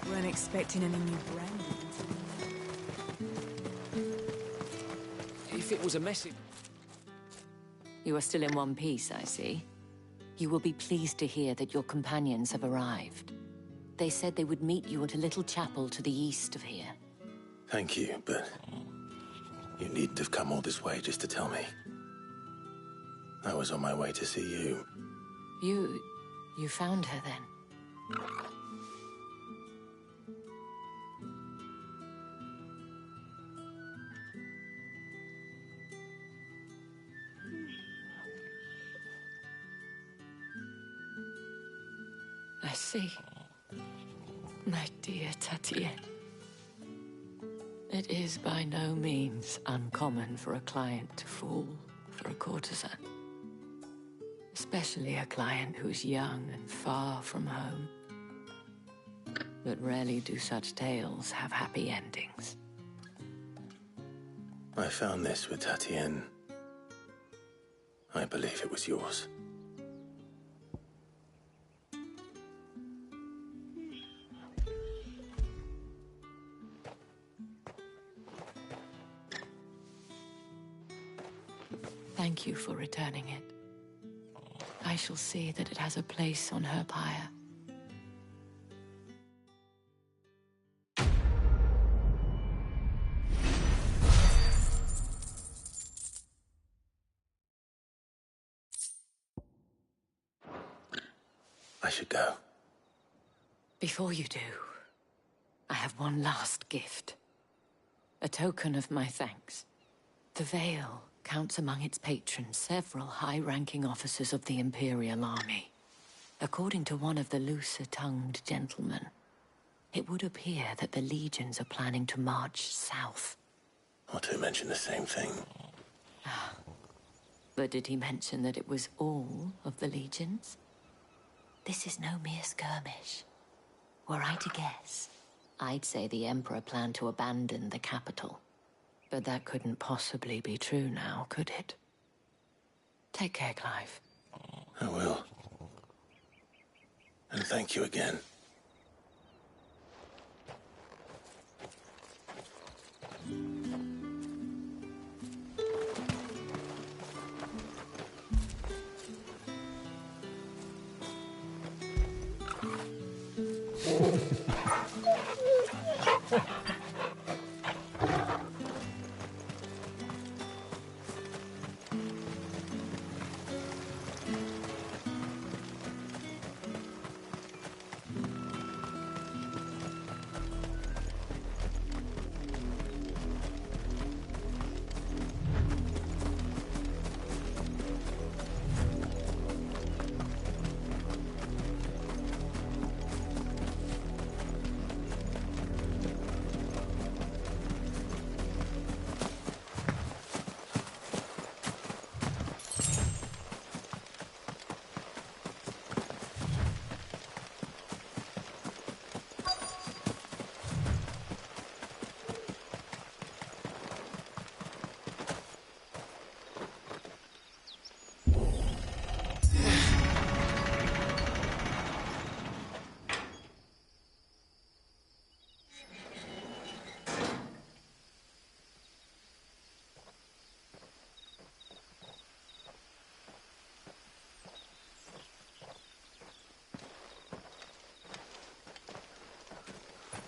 Weren't expecting any new brand. If it was a message... You are still in one piece, I see. You will be pleased to hear that your companions have arrived. They said they would meet you at a little chapel to the east of here. Thank you, but you needn't have come all this way just to tell me. I was on my way to see you. You found her then? I see. My dear Tatienne. It is by no means uncommon for a client to fall for a courtesan. Especially a client who's young and far from home. But rarely do such tales have happy endings. I found this with Tatienne. I believe it was yours. Thank you for returning it. I shall see that it has a place on her pyre. I should go. Before you do, I have one last gift. A token of my thanks. The Vale counts among its patrons several high-ranking officers of the Imperial Army. According to one of the looser-tongued gentlemen, it would appear that the legions are planning to march south. Otto mentioned the same thing. But did he mention that it was all of the legions? This is no mere skirmish. Were I to guess, I'd say the Emperor planned to abandon the capital. But that couldn't possibly be true now, could it? Take care, Clive. I will. And thank you again.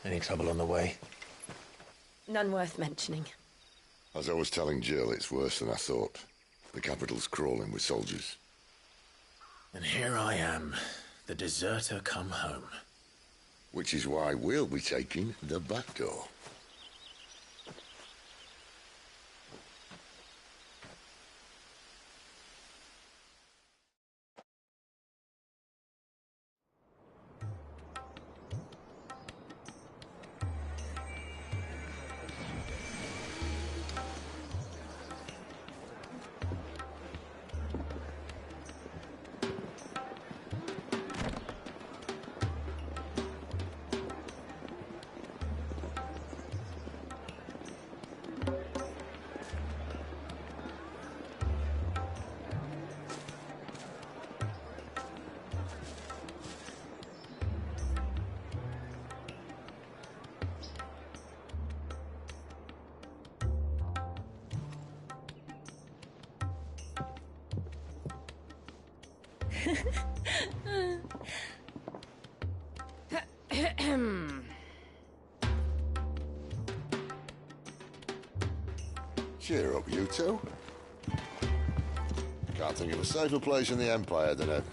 Any trouble on the way? None worth mentioning. As I was telling Jill, it's worse than I thought. The capital's crawling with soldiers. And here I am, the deserter come home. Which is why we'll be taking the back door. Cheer up, you two. Can't think of a safer place in the Empire than a...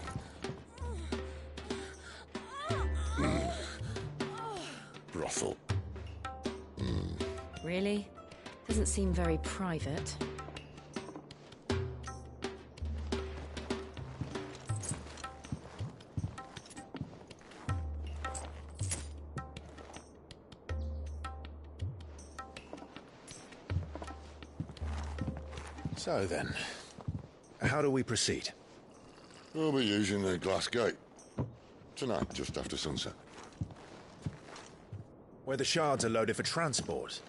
brothel. Really? Doesn't seem very private. So then, how do we proceed? We'll be using the glass gate. Tonight, just after sunset. Where the shards are loaded for transport.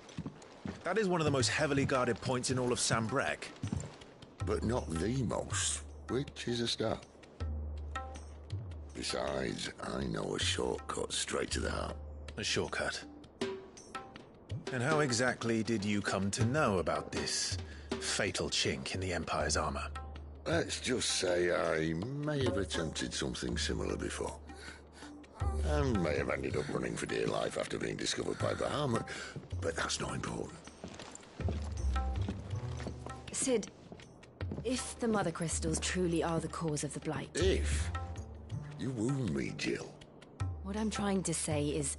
That is one of the most heavily guarded points in all of Sambrec. But not the most, which is a start. Besides, I know a shortcut straight to the heart. A shortcut? And how exactly did you come to know about this fatal chink in the Empire's armor? Let's just say I may have attempted something similar before. And may have ended up running for dear life after being discovered by Bahamut, but that's not important. Sid, if the Mother Crystals truly are the cause of the Blight... If? You wound me, Jill. What I'm trying to say is,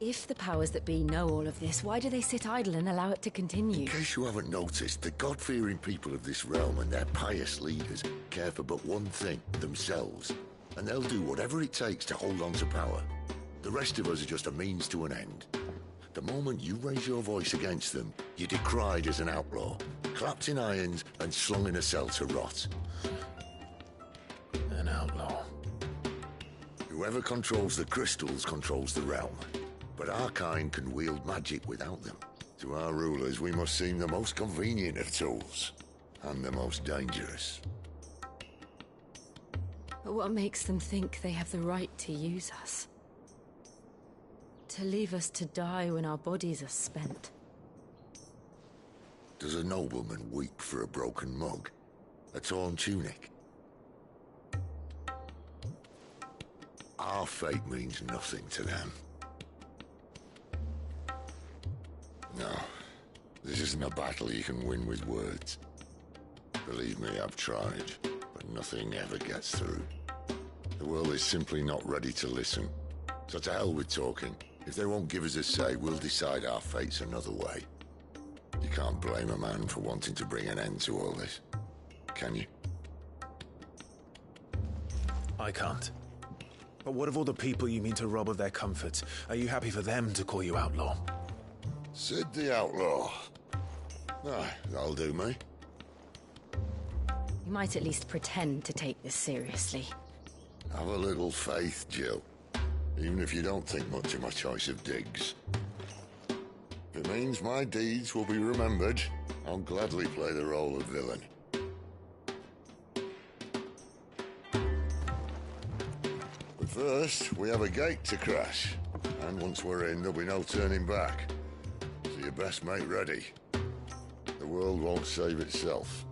if the powers that be know all of this, why do they sit idle and allow it to continue? In case you haven't noticed, the God-fearing people of this realm and their pious leaders care for but one thing, themselves. And they'll do whatever it takes to hold on to power. The rest of us are just a means to an end. The moment you raise your voice against them, you're decried as an outlaw, clapped in irons and slung in a cell to rot. An outlaw. Whoever controls the crystals controls the realm. But our kind can wield magic without them. To our rulers, we must seem the most convenient of tools. And the most dangerous. But what makes them think they have the right to use us? To leave us to die when our bodies are spent? Does a nobleman weep for a broken mug? A torn tunic? Our fate means nothing to them. No, this isn't a battle you can win with words. Believe me, I've tried, but nothing ever gets through. The world is simply not ready to listen. So to hell with talking. If they won't give us a say, we'll decide our fates another way. You can't blame a man for wanting to bring an end to all this, can you? I can't. But what of all the people you mean to rob of their comforts? Are you happy for them to call you outlaw? Sid the Outlaw. Aye, that'll do me. You might at least pretend to take this seriously. Have a little faith, Jill. Even if you don't think much of my choice of digs. If it means my deeds will be remembered, I'll gladly play the role of villain. But first, we have a gate to crash. And once we're in, there'll be no turning back. So you best make ready. The world won't save itself.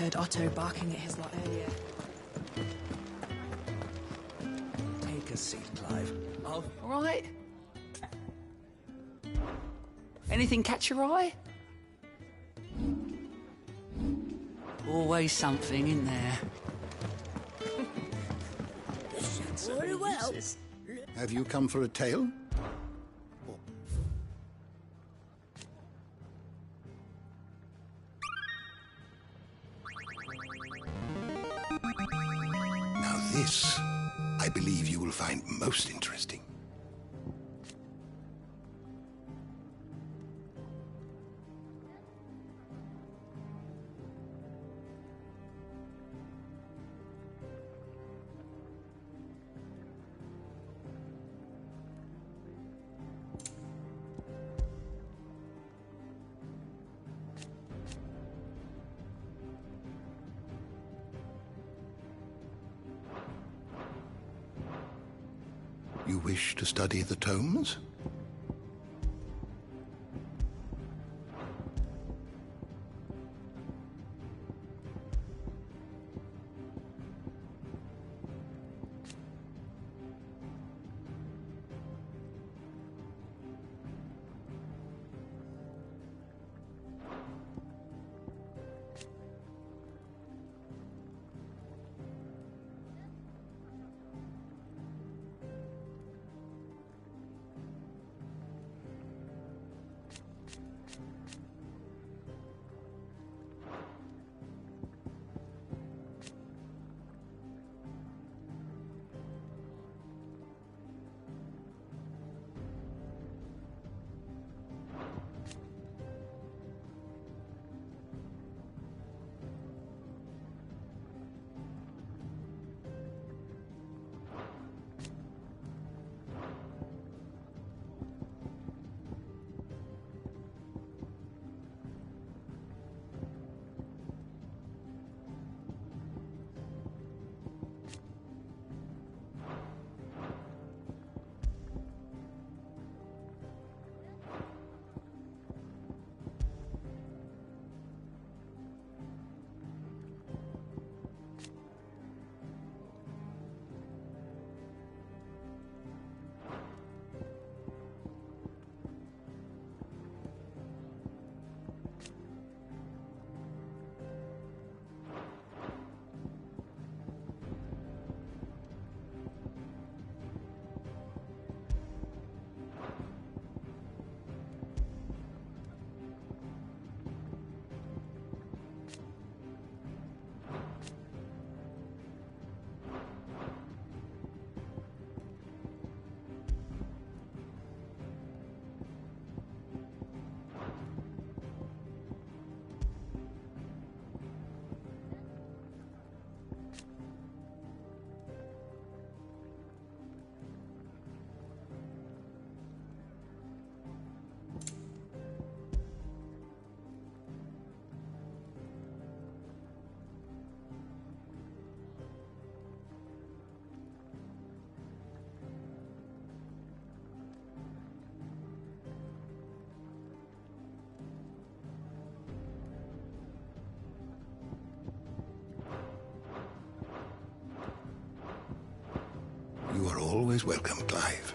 heard Otto barking at his lot earlier. Take a seat, Clive. All right. Anything catch your eye? Always something in there. Very well. Have you come for a tale? Now this, I believe you will find most interesting. You wish to study the tomes? You are always welcome, Clive.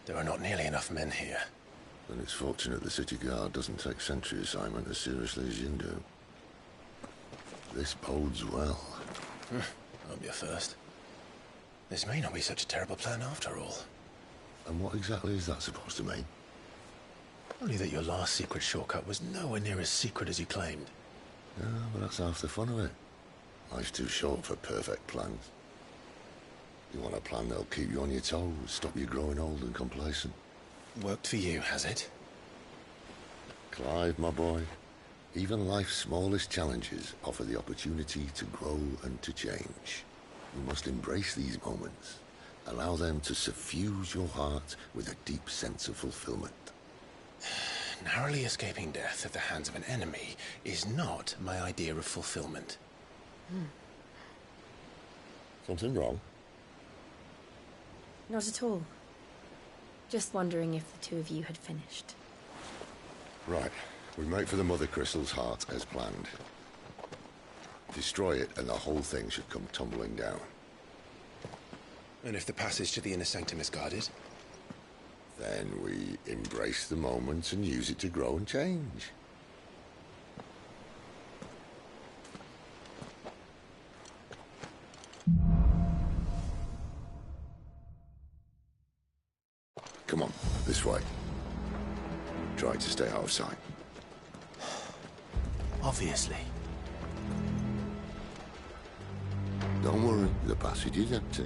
There are not nearly enough men here. Then it's fortunate the city guard doesn't take sentry assignment as seriously as you do. This bodes well. Won't be a first. This may not be such a terrible plan after all. And what exactly is that supposed to mean? Only that your last secret shortcut was nowhere near as secret as you claimed. Yeah, but that's half the fun of it. Life's too short for perfect plans. You want a plan that'll keep you on your toes, stop you growing old and complacent. Worked for you, has it? Clive, my boy, even life's smallest challenges offer the opportunity to grow and to change. You must embrace these moments. Allow them to suffuse your heart with a deep sense of fulfillment. Narrowly escaping death at the hands of an enemy is not my idea of fulfillment. Something wrong? Not at all. Just wondering if the two of you had finished. Right. We make for the Mother Crystal's heart as planned. Destroy it and the whole thing should come tumbling down. And if the passage to the inner sanctum is guarded? Then we embrace the moment and use it to grow and change. Come on, this way. Try to stay out of sight. Obviously. Don't worry, the passage is empty.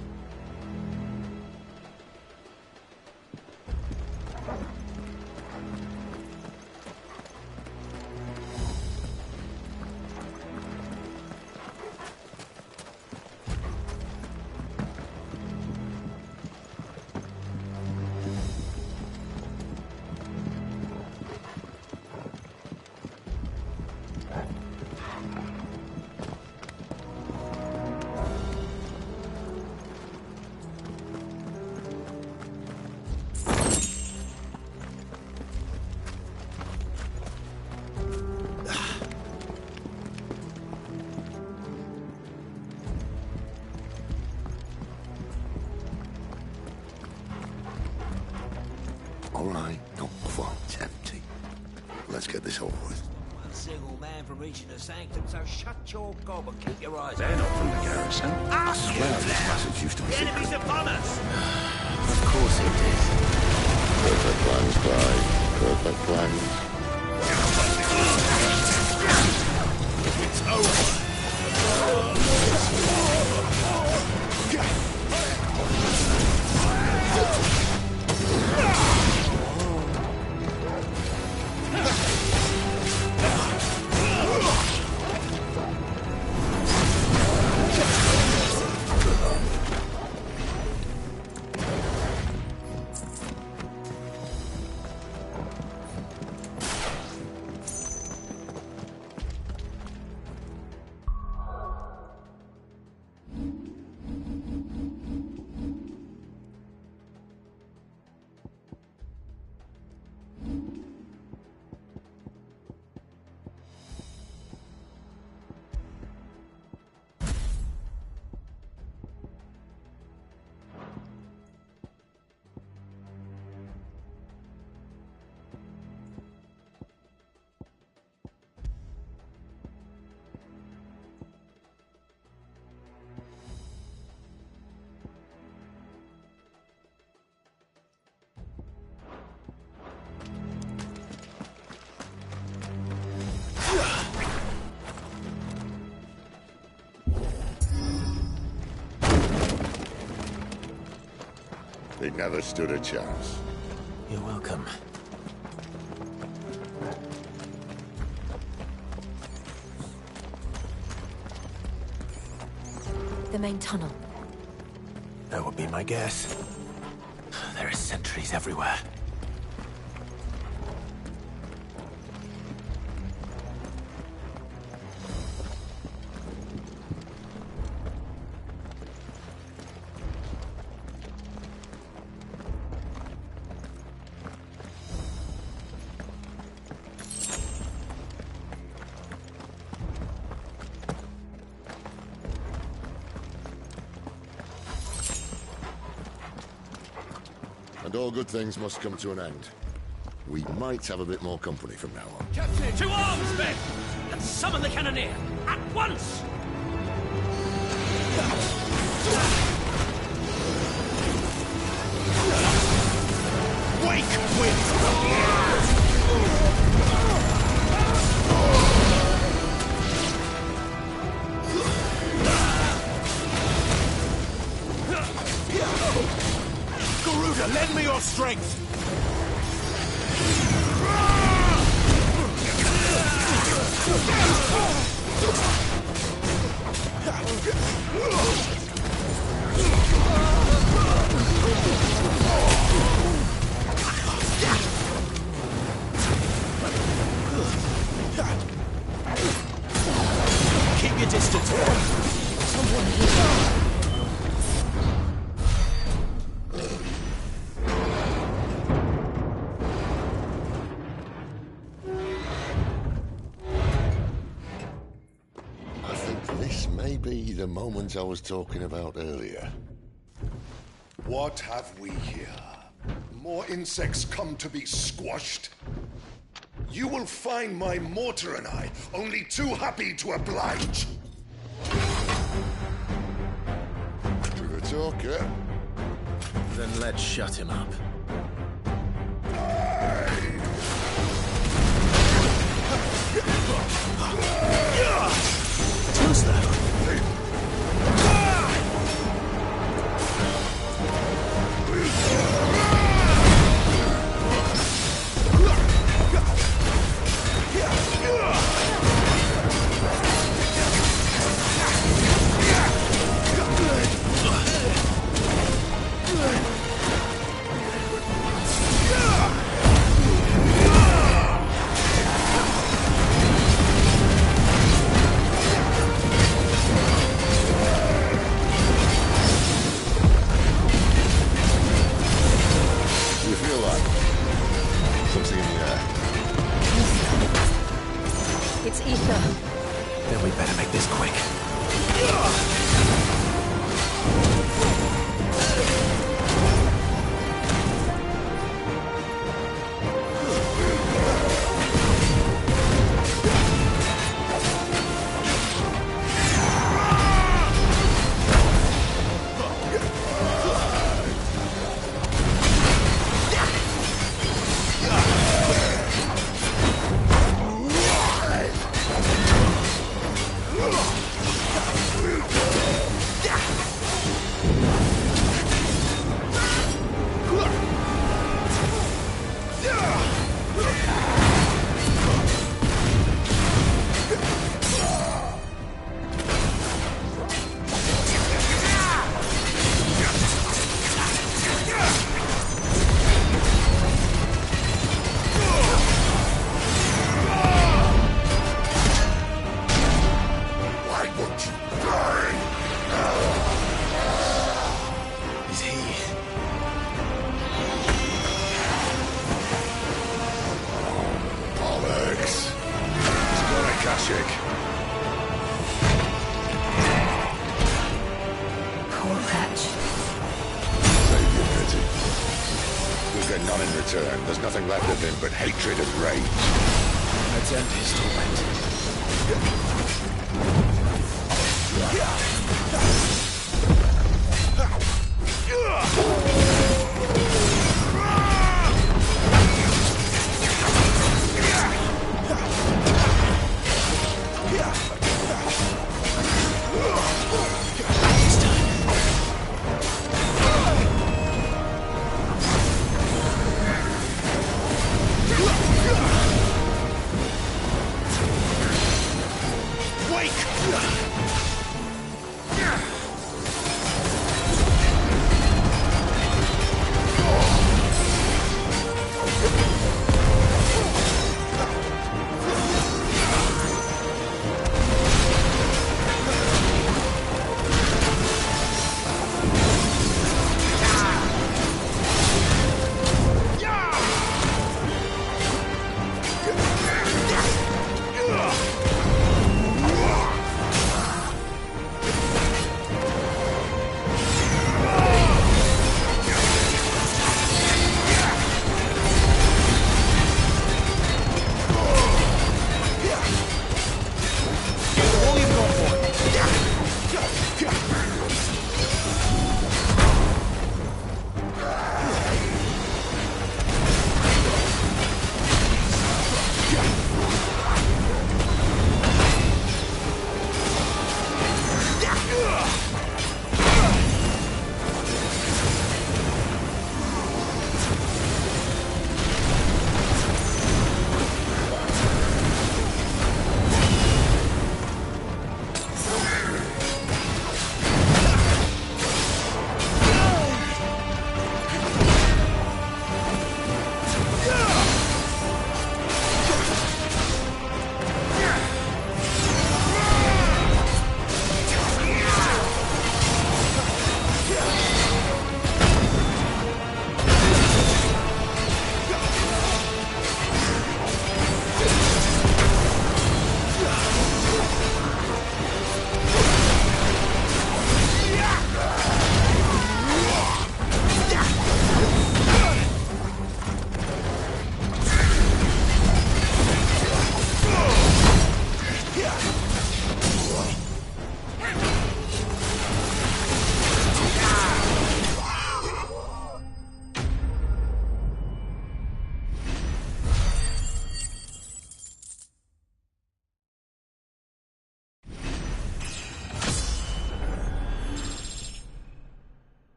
All right, not quite empty. Let's get this over with. One single man from reaching the sanctum, so shut your gob and keep your eyes They're not from the garrison. I swear this passage used to be The secret. enemy's upon us! Of course it did. Perfect plans, Clive. Perfect plans. It's over! They never stood a chance. You're welcome. The main tunnel. That would be my guess. There are sentries everywhere. And all good things must come to an end. We might have a bit more company from now on. Captain! To arms, men! And summon the cannoneer! At once! Wake, wind! Garuda, lend me your strength! Keep your distance. Someone here. I think this may be the moment I was talking about earlier. What have we here? More insects come to be squashed? You will find my mortar and I only too happy to oblige. To the talker. Then let's shut him up. Who's that? You feel that? Something in the air. It's ether. Then we better make this quick. Why won't you die? Is he? Bollocks. He's got a Kashyyyk. Poor wretch. Save your pity. We'll get none in return. There's nothing left of him but hatred and rage. Let's end his torment. Wake!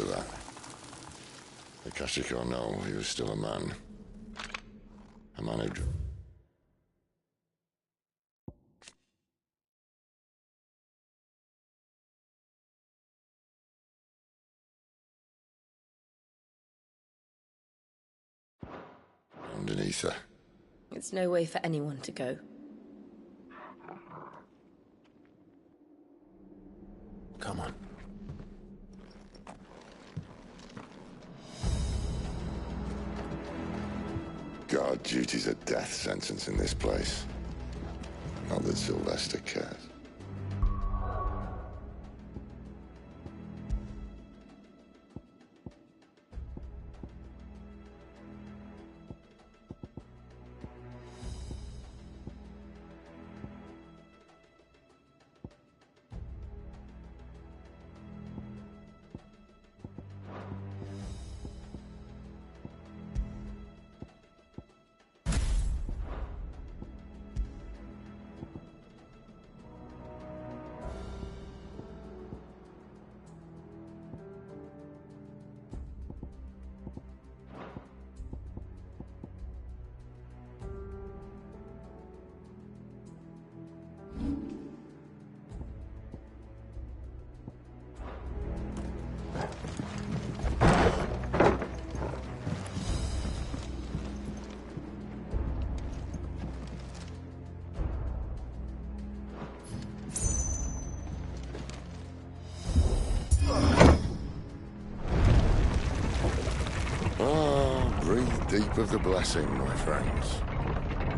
to that. Akashic or no, he was still a man. A man who... underneath her. It's no way for anyone to go. Come on. Guard duty's a death sentence in this place. Not that Sylvester cares. Breathe deep of the blessing, my friends.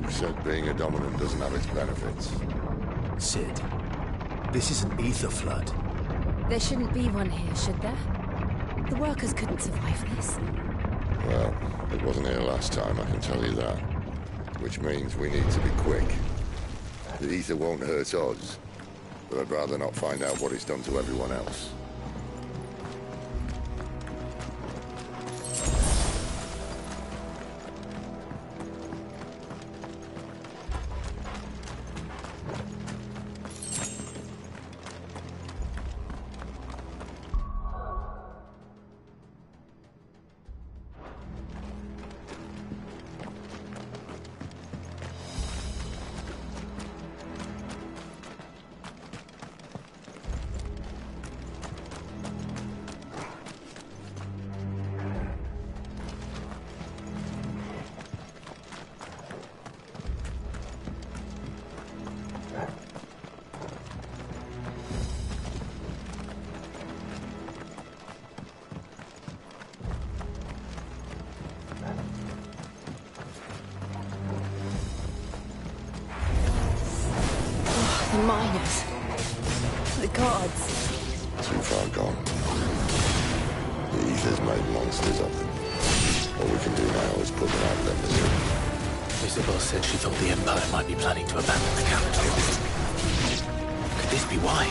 Who said being a dominant doesn't have its benefits? Sid, this is an ether flood. There shouldn't be one here, should there? The workers couldn't survive this. Well, it wasn't here last time, I can tell you that. Which means we need to be quick. The ether won't hurt us, but I'd rather not find out what it's done to everyone else. The miners. The gods. Too far gone. The ether's made monsters of them. All we can do now is put them out of their misery. Isabel said she thought the Empire might be planning to abandon the capital. Could this be why?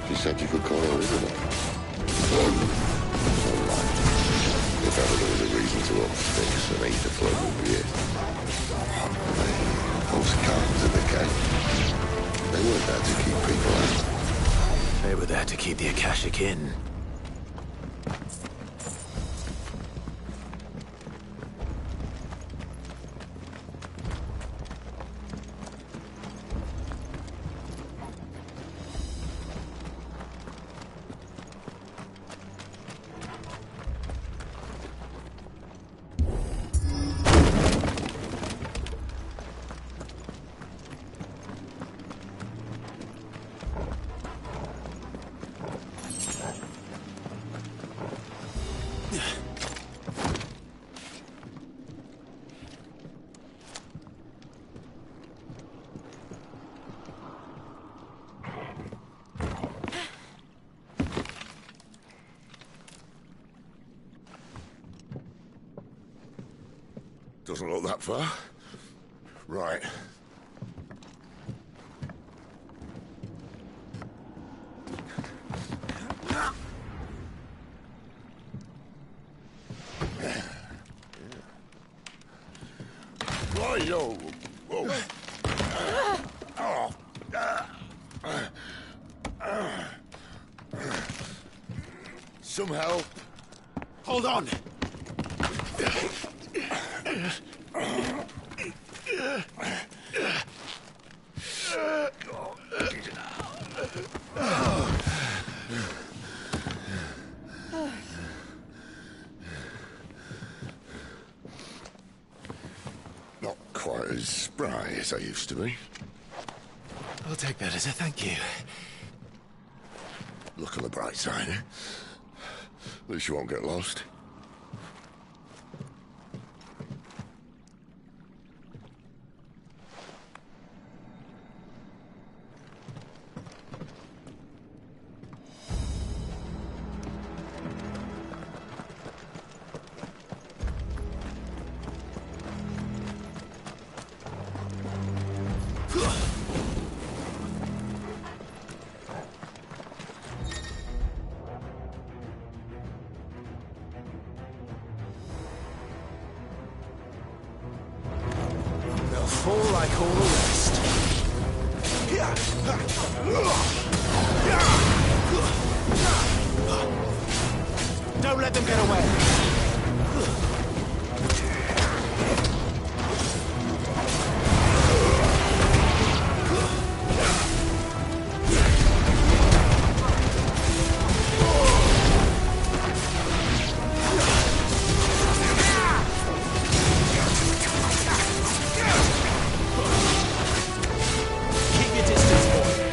She said you could call her Isabel. Never mind. If ever there was a reason to up sticks, an ether flood would be it. Those guards at the gate. They weren't there to keep people out. They were there to keep the Akashic in. Doesn't look that far. Right. Right-o. Whoa. some help? Hold on! Not quite as spry as I used to be. I'll take that as a thank you. Look on the bright side, eh? At least you won't get lost. They'll fall like all the rest. Don't let them get away. Keep your distance, boy.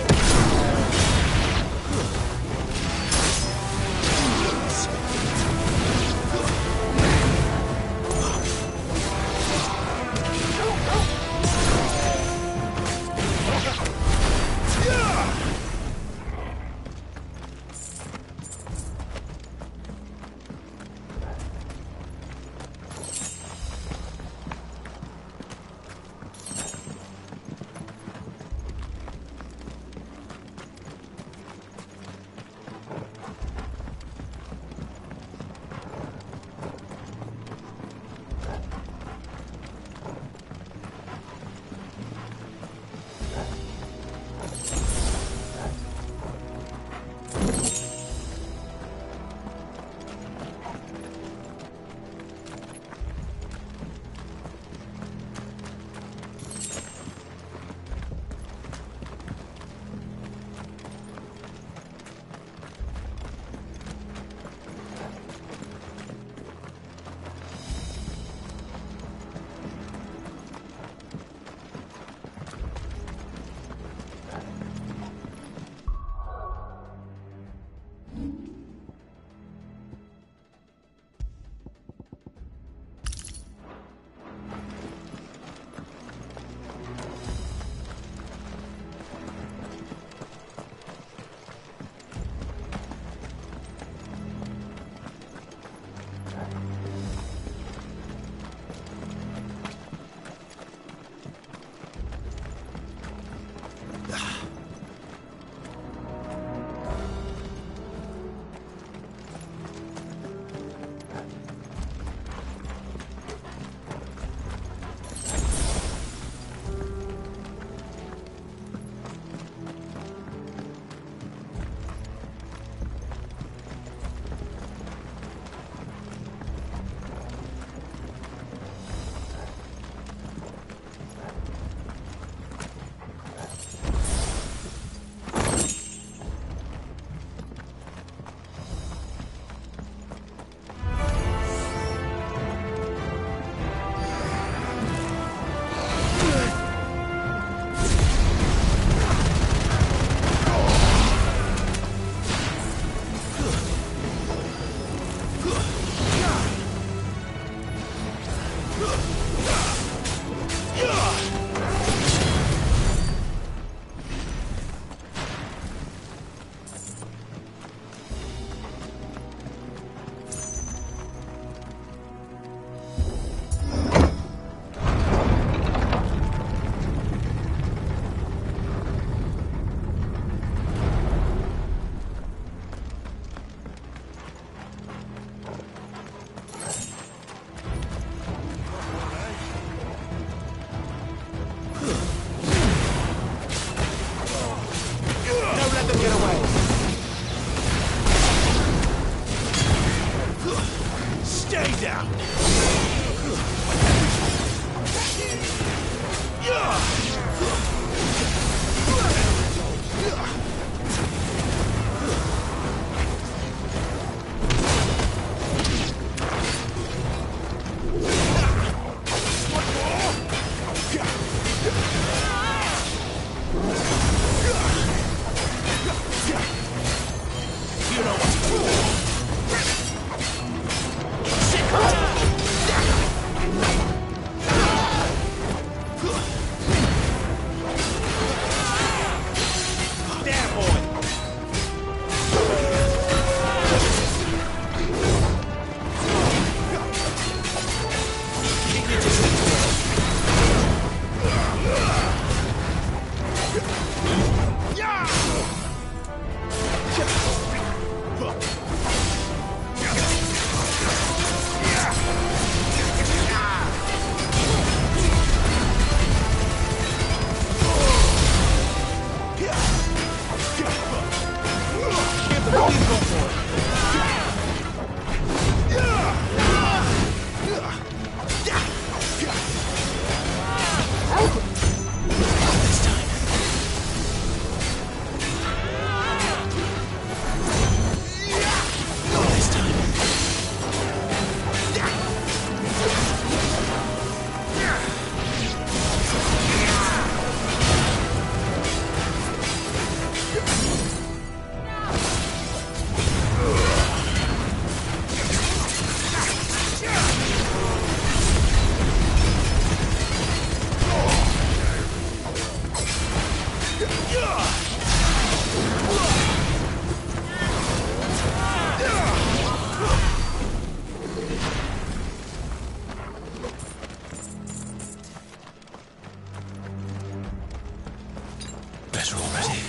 better already.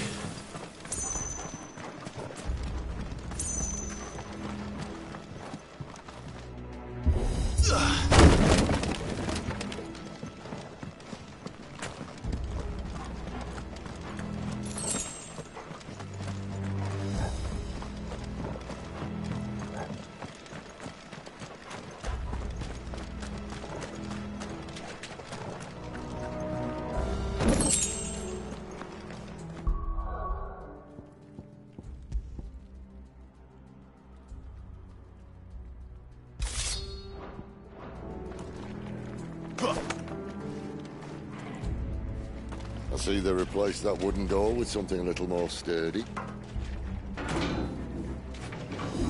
I see they replaced that wooden door with something a little more sturdy.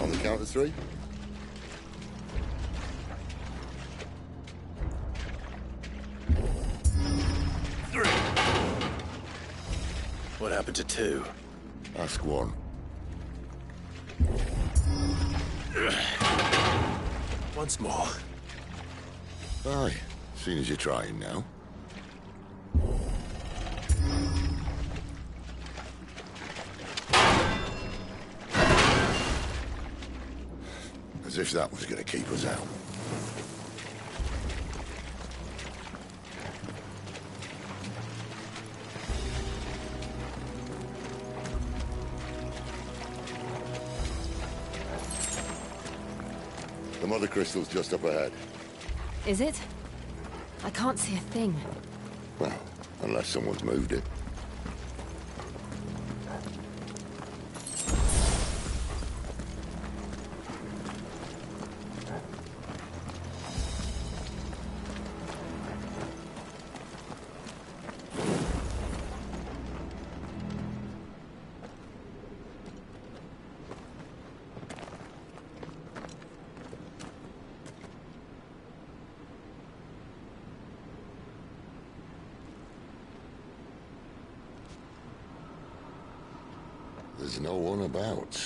On the count of 3. What happened to 2? Ask 1. Once more. Aye, seeing as you're trying now. As if that was going to keep us out. The mother crystal's just up ahead. Is it? I can't see a thing. Well, unless someone's moved it. There's no one about.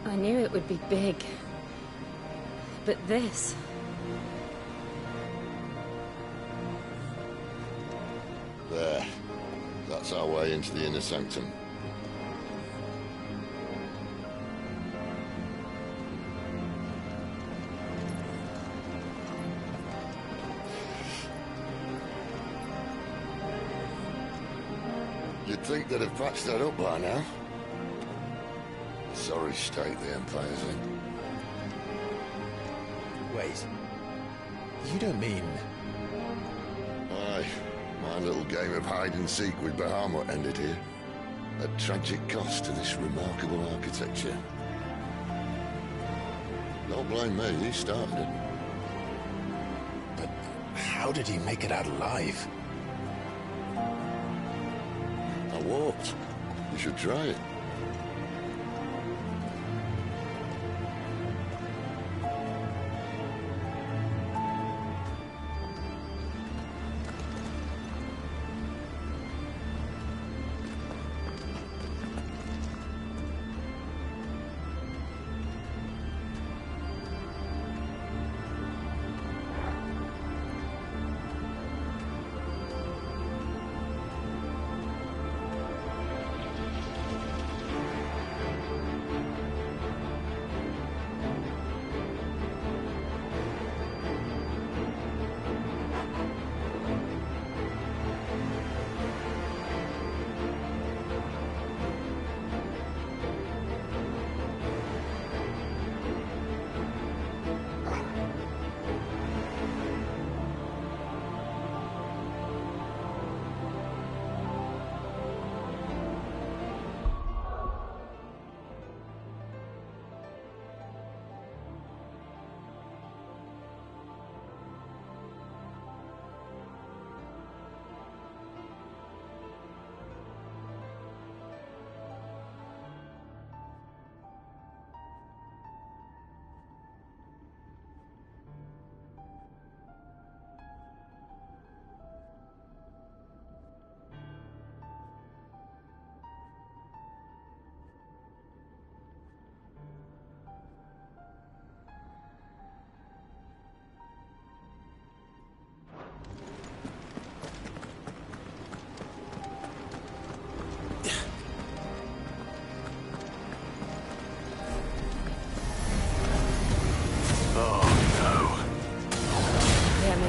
I knew it would be big. But this... There. That's our way into the inner sanctum. You'd think they'd have patched that up by now. Sorry state the Empire's in. Wait. You don't mean... Aye. My little game of hide-and-seek with Bahamut ended here. At tragic cost to this remarkable architecture. Don't blame me, he started it. But how did he make it out alive? I walked. You should try it.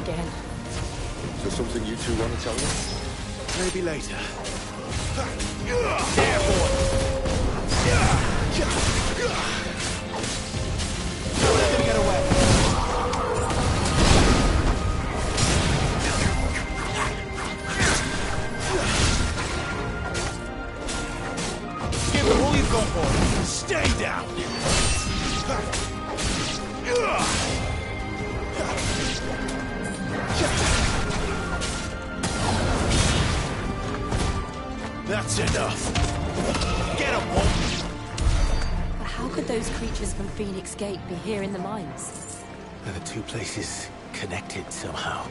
again. Is there something you two want to tell me? Maybe later. There, boy! Don't let them get away. Give them all you've got, boy! Stay down! That's enough! Get him, Wolf! But how could those creatures from Phoenix Gate be here in the mines? Are the two places connected somehow?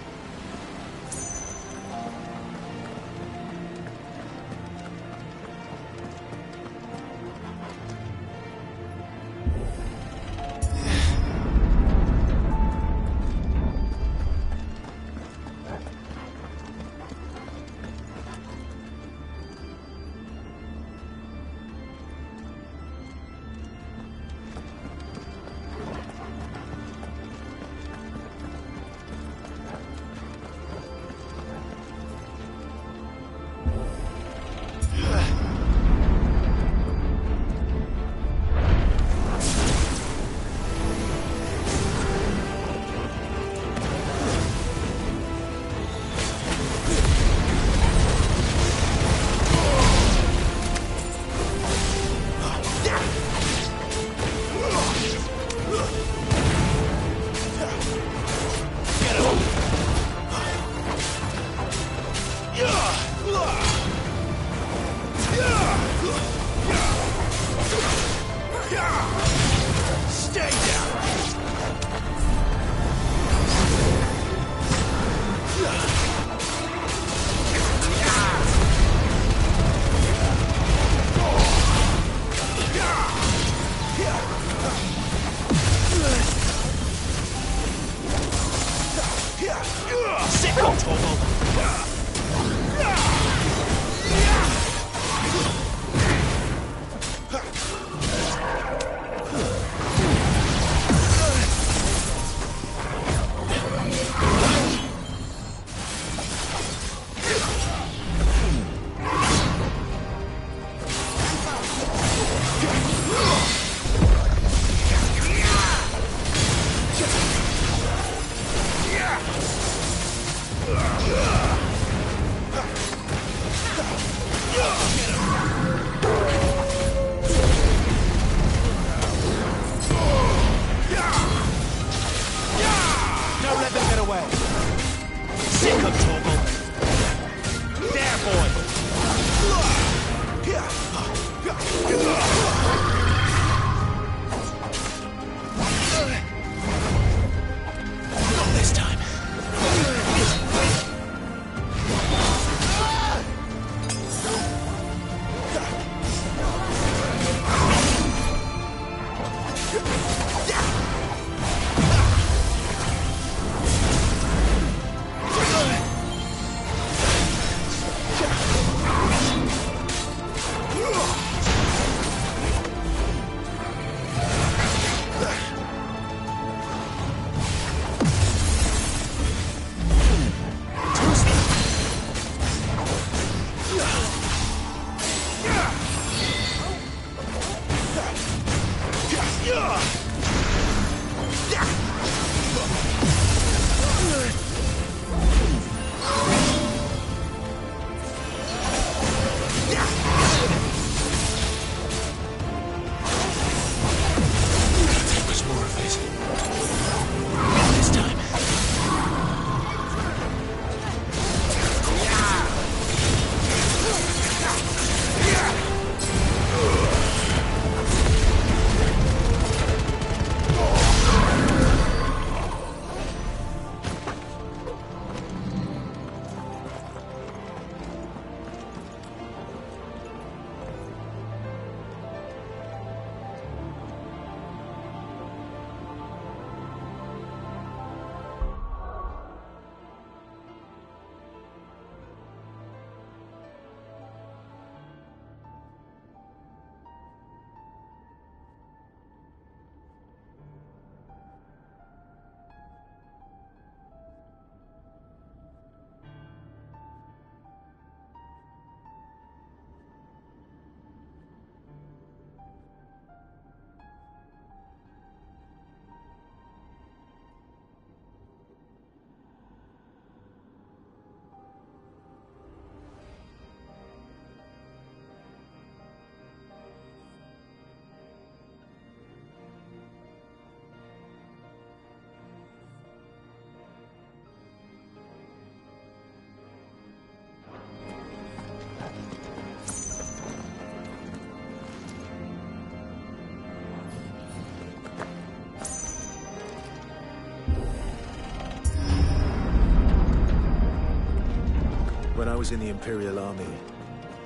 When I was in the Imperial Army,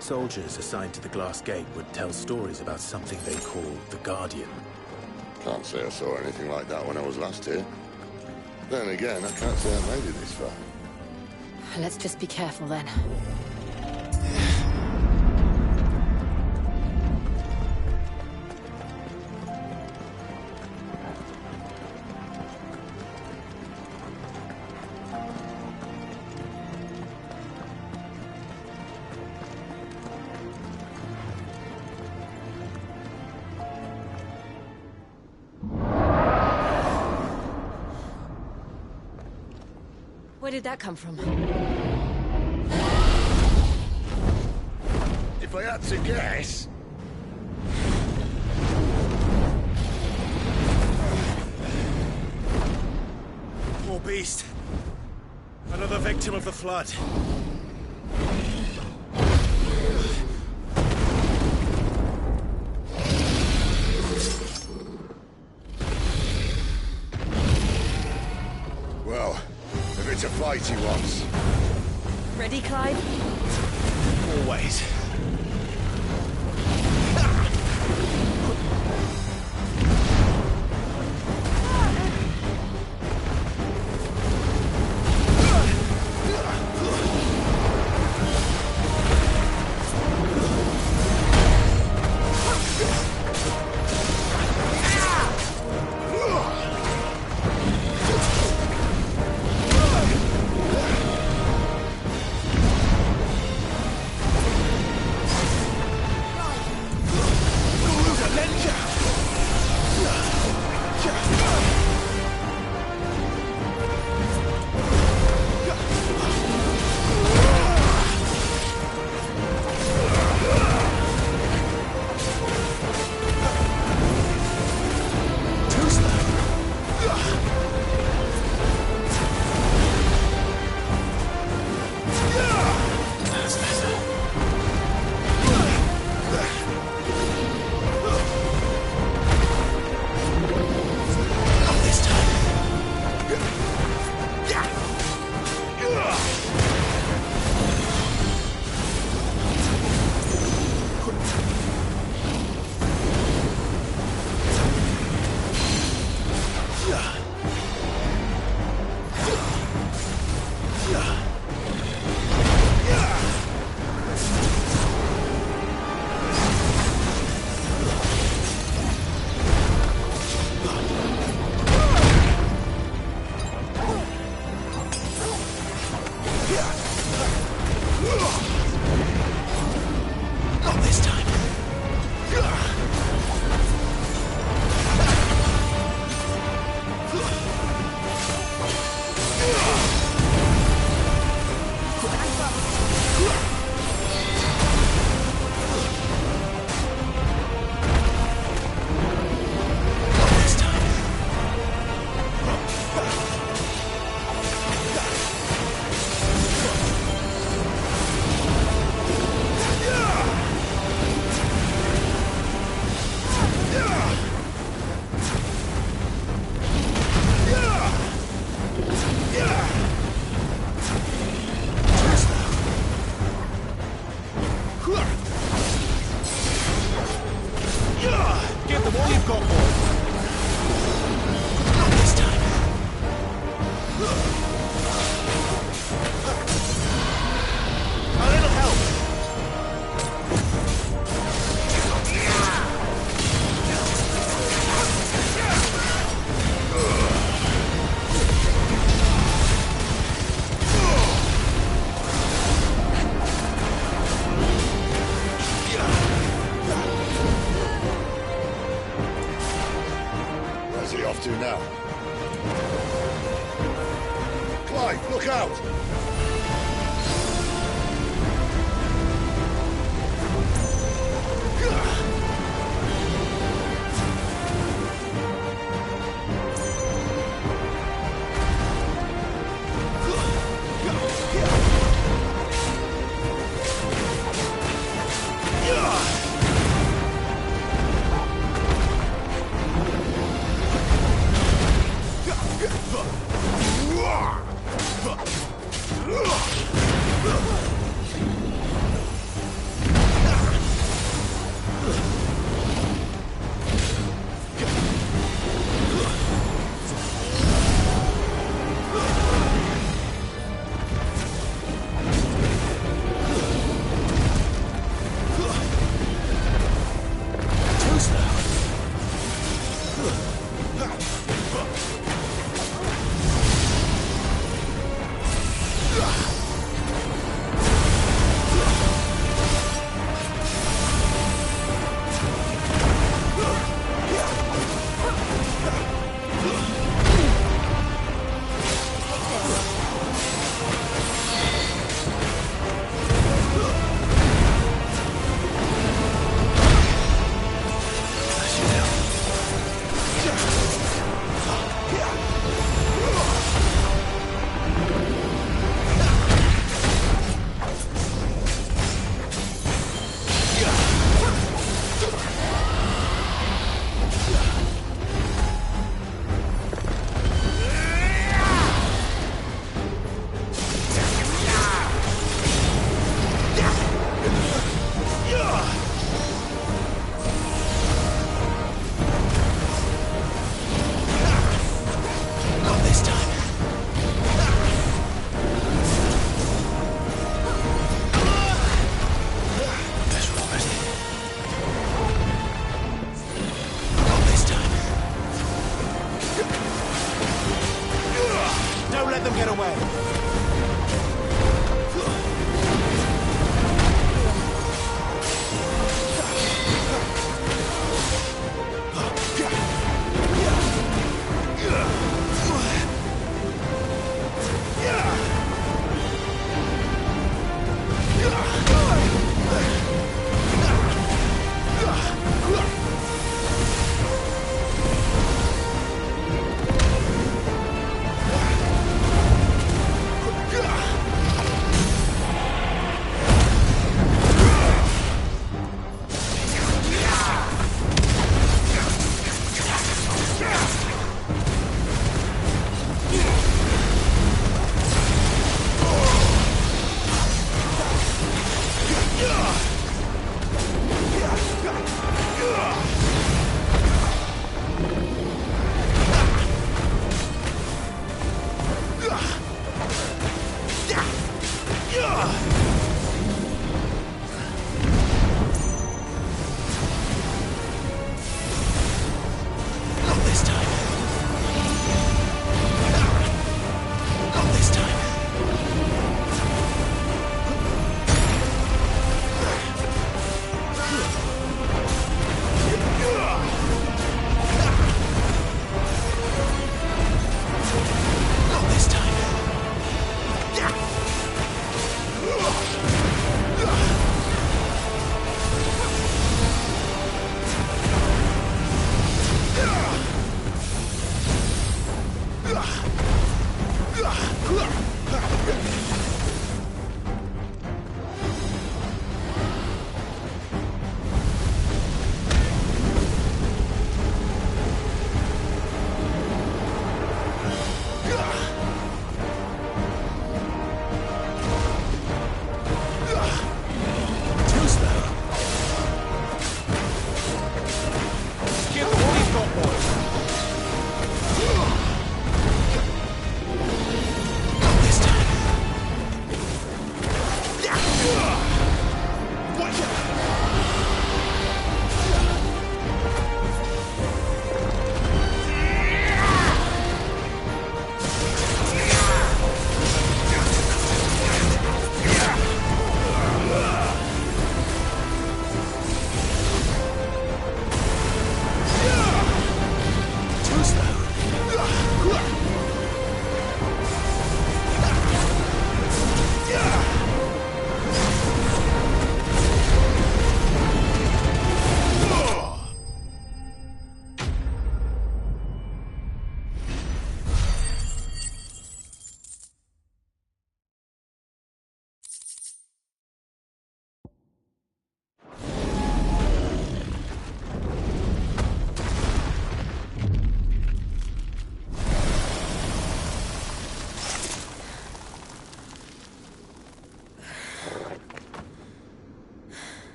soldiers assigned to the Glass Gate would tell stories about something they called the Guardian. Can't say I saw anything like that when I was last here. Then again, I can't say I made it this far. Let's just be careful then. Where did that come from? If I had to guess... Poor beast. Another victim of the flood. Well, if it's a fight he wants. Ready, Clyde? Always. Now. Clive, look out! this time. Better already. Not this time. Don't let them get away.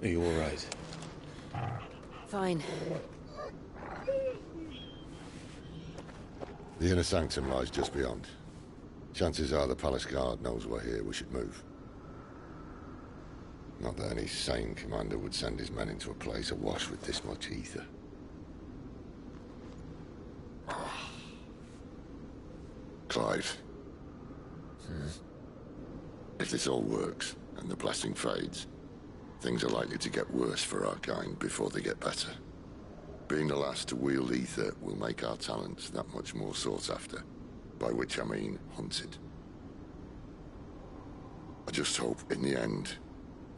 Are you all right? Fine. The inner sanctum lies just beyond. Chances are the palace guard knows we're here. We should move. Not that any sane commander would send his men into a place awash with this much ether. Clive. If this all works, and the blessing fades, things are likely to get worse for our kind before they get better. Being the last to wield ether will make our talents that much more sought after, by which I mean hunted. I just hope, in the end,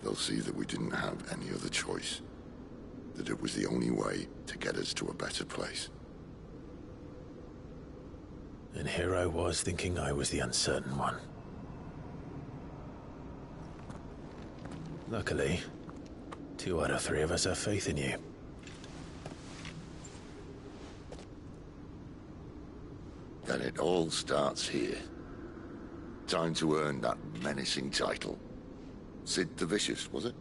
they'll see that we didn't have any other choice, that it was the only way to get us to a better place. And here I was thinking I was the uncertain one. Luckily, 2 out of 3 of us have faith in you. Then it all starts here. Time to earn that menacing title. Sid the Vicious, was it?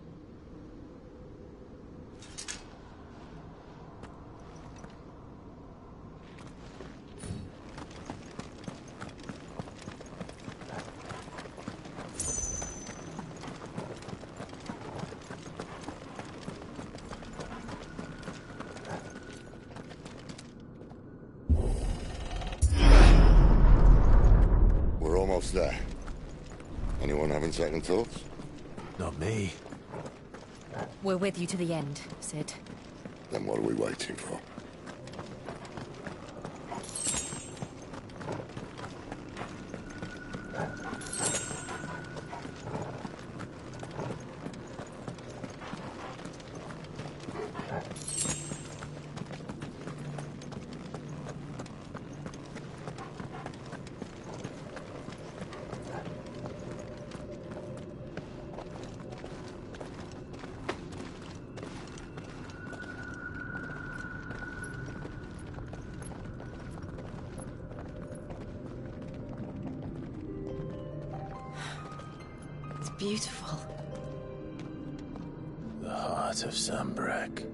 else there? Anyone having second thoughts? Not me. We're with you to the end, Sid. Then what are we waiting for? It's beautiful. The heart of Zambrak.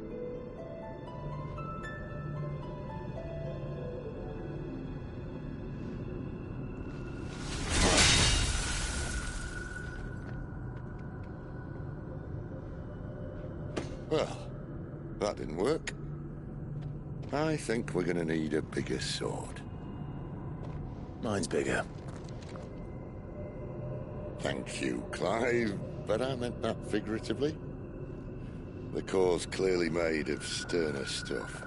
Well, that didn't work. I think we're gonna need a bigger sword. Mine's bigger. Thank you, Clive, but I meant that figuratively. The core's clearly made of sterner stuff.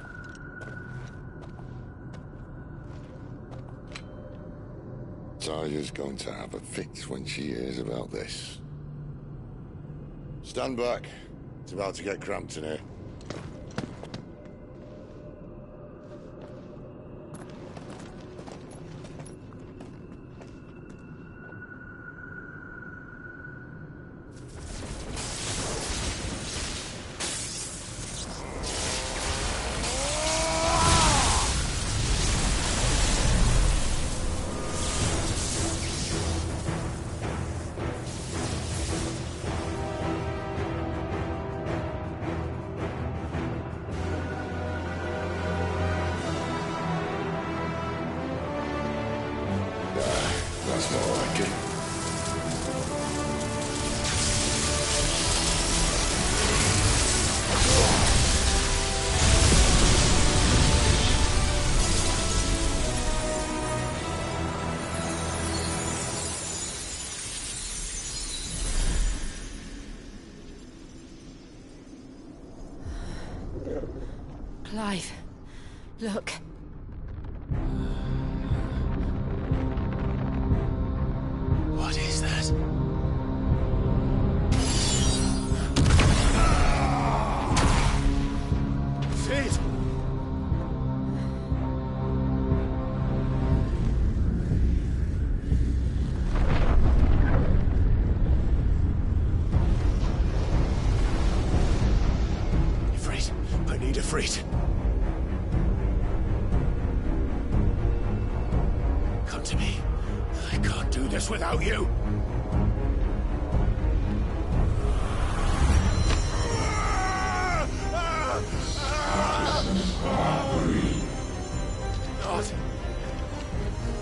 Taya's going to have a fit when she hears about this. Stand back. It's about to get cramped in here. That's more like it. Clive, look. What is that? Sid! Ifrit, I need Ifrit. Come to me. I can't do this without you.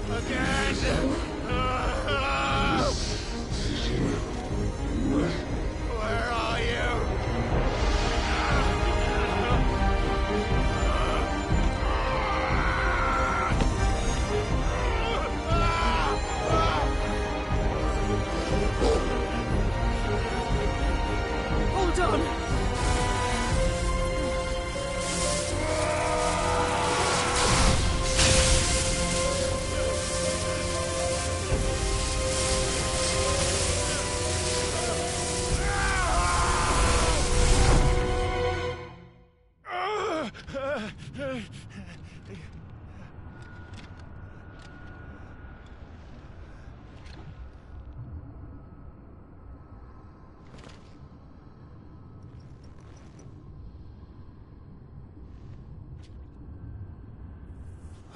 Not again! Where are you? Hold on!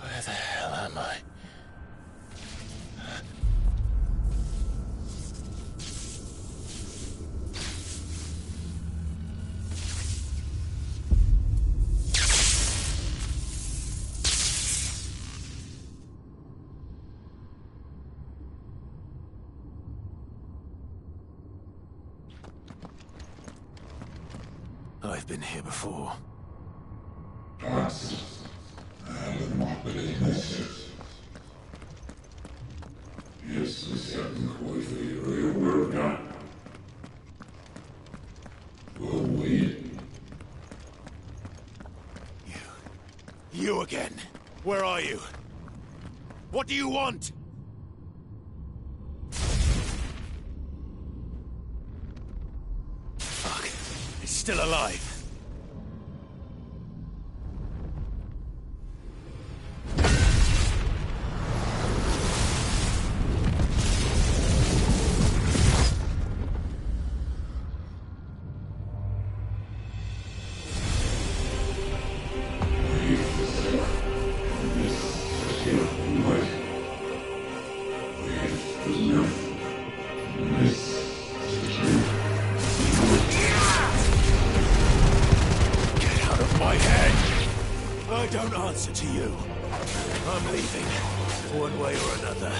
Where the hell am I? I've been here before. Yes, You again. Where are you? What do you want? Fuck. It's still alive. I don't answer to you. I'm leaving, one way or another.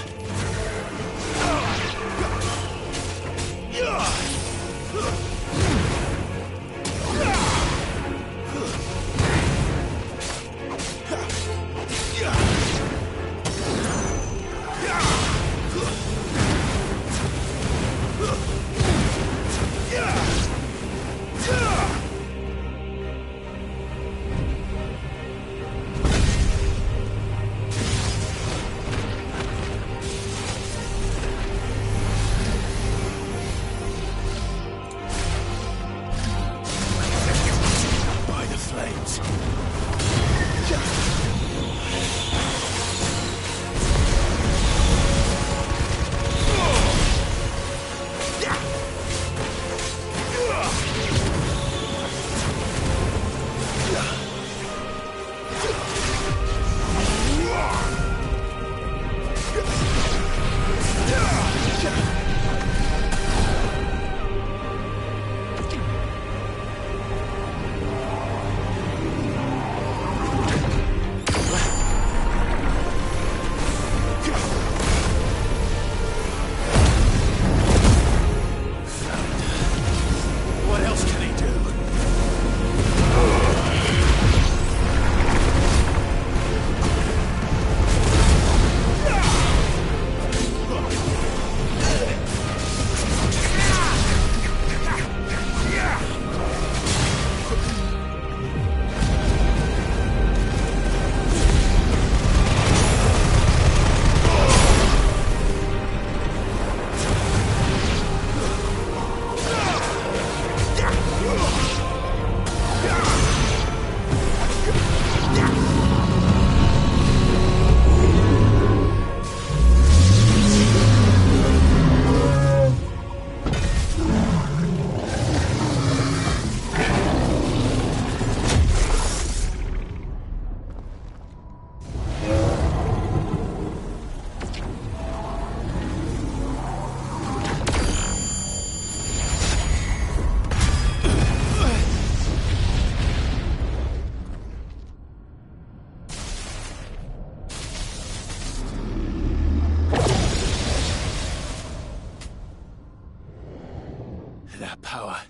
That power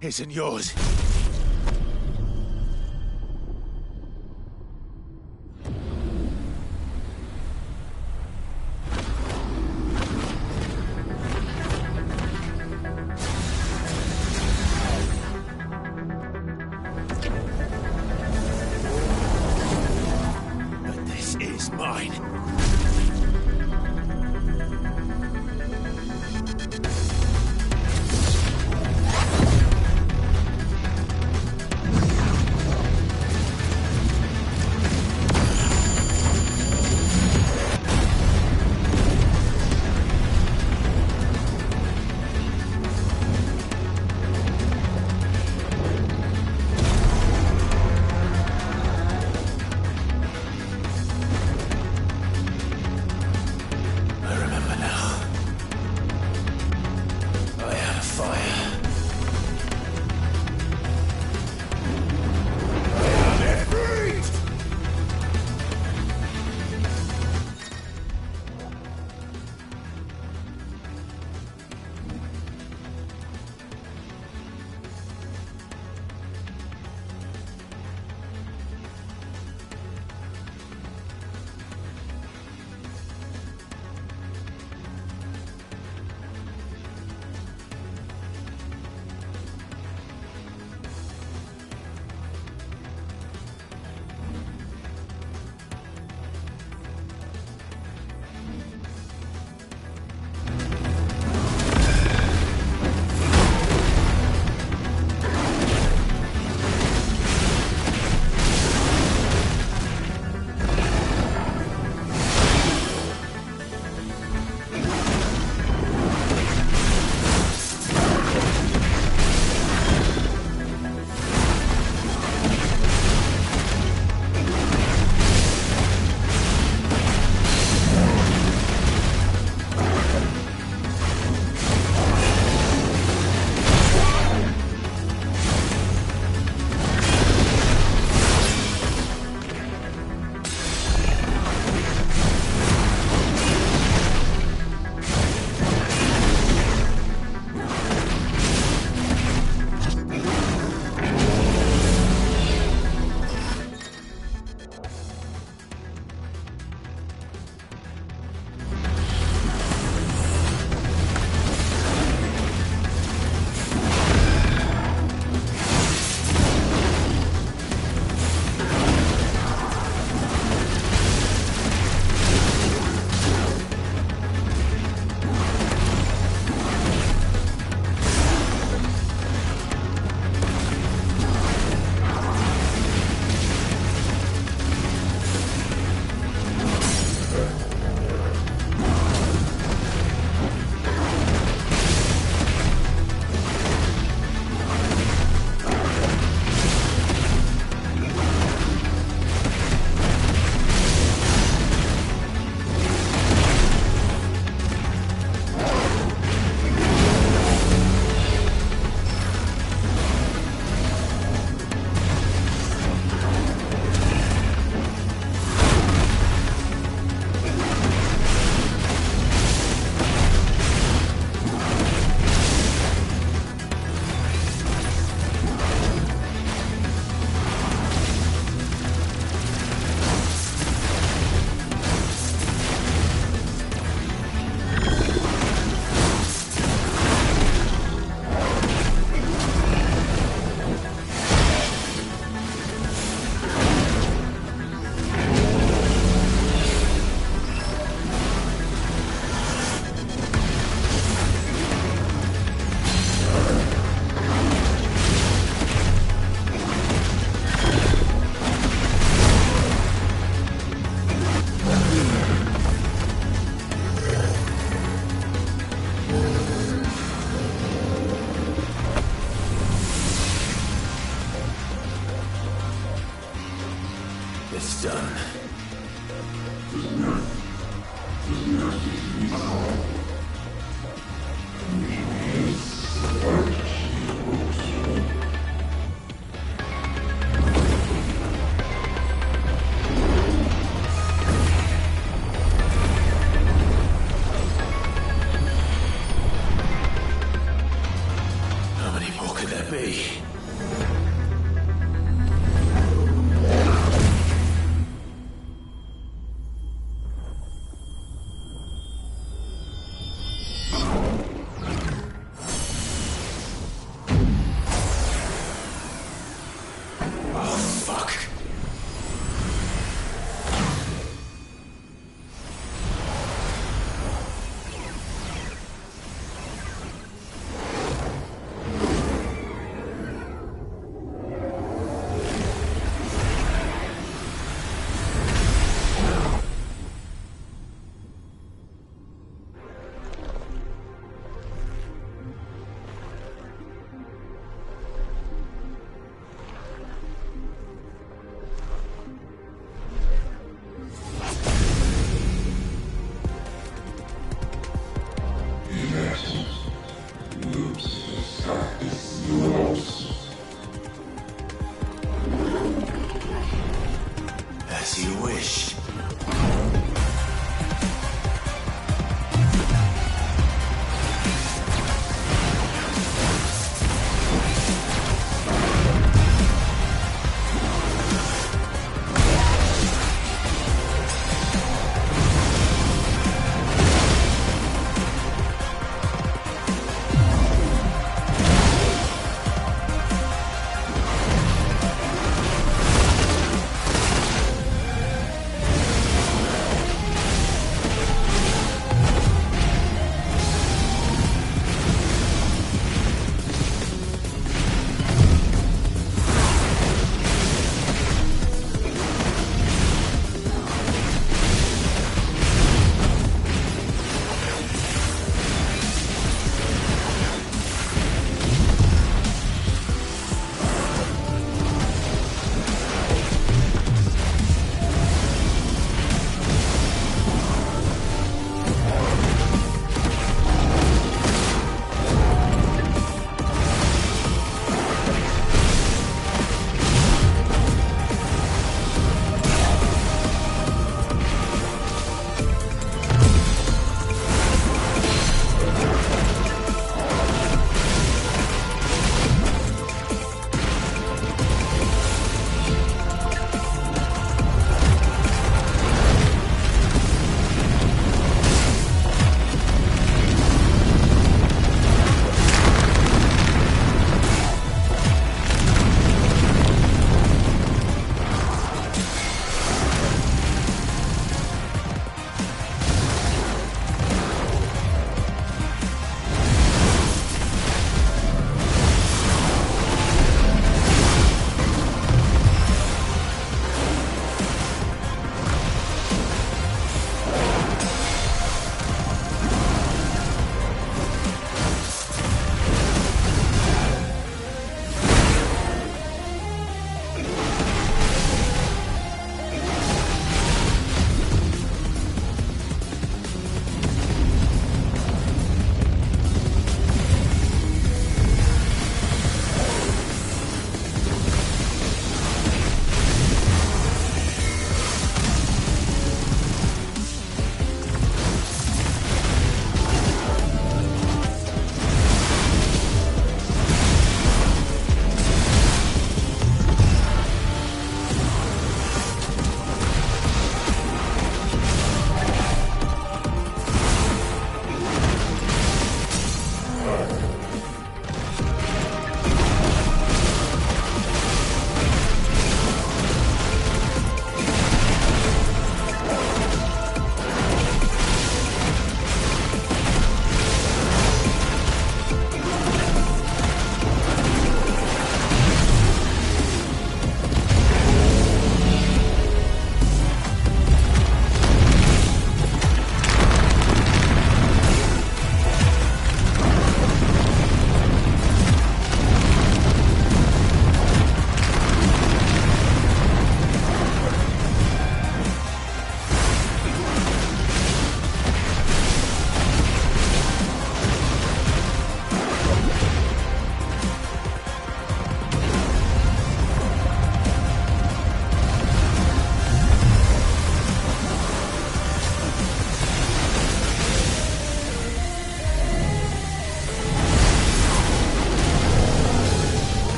isn't yours. But this is mine.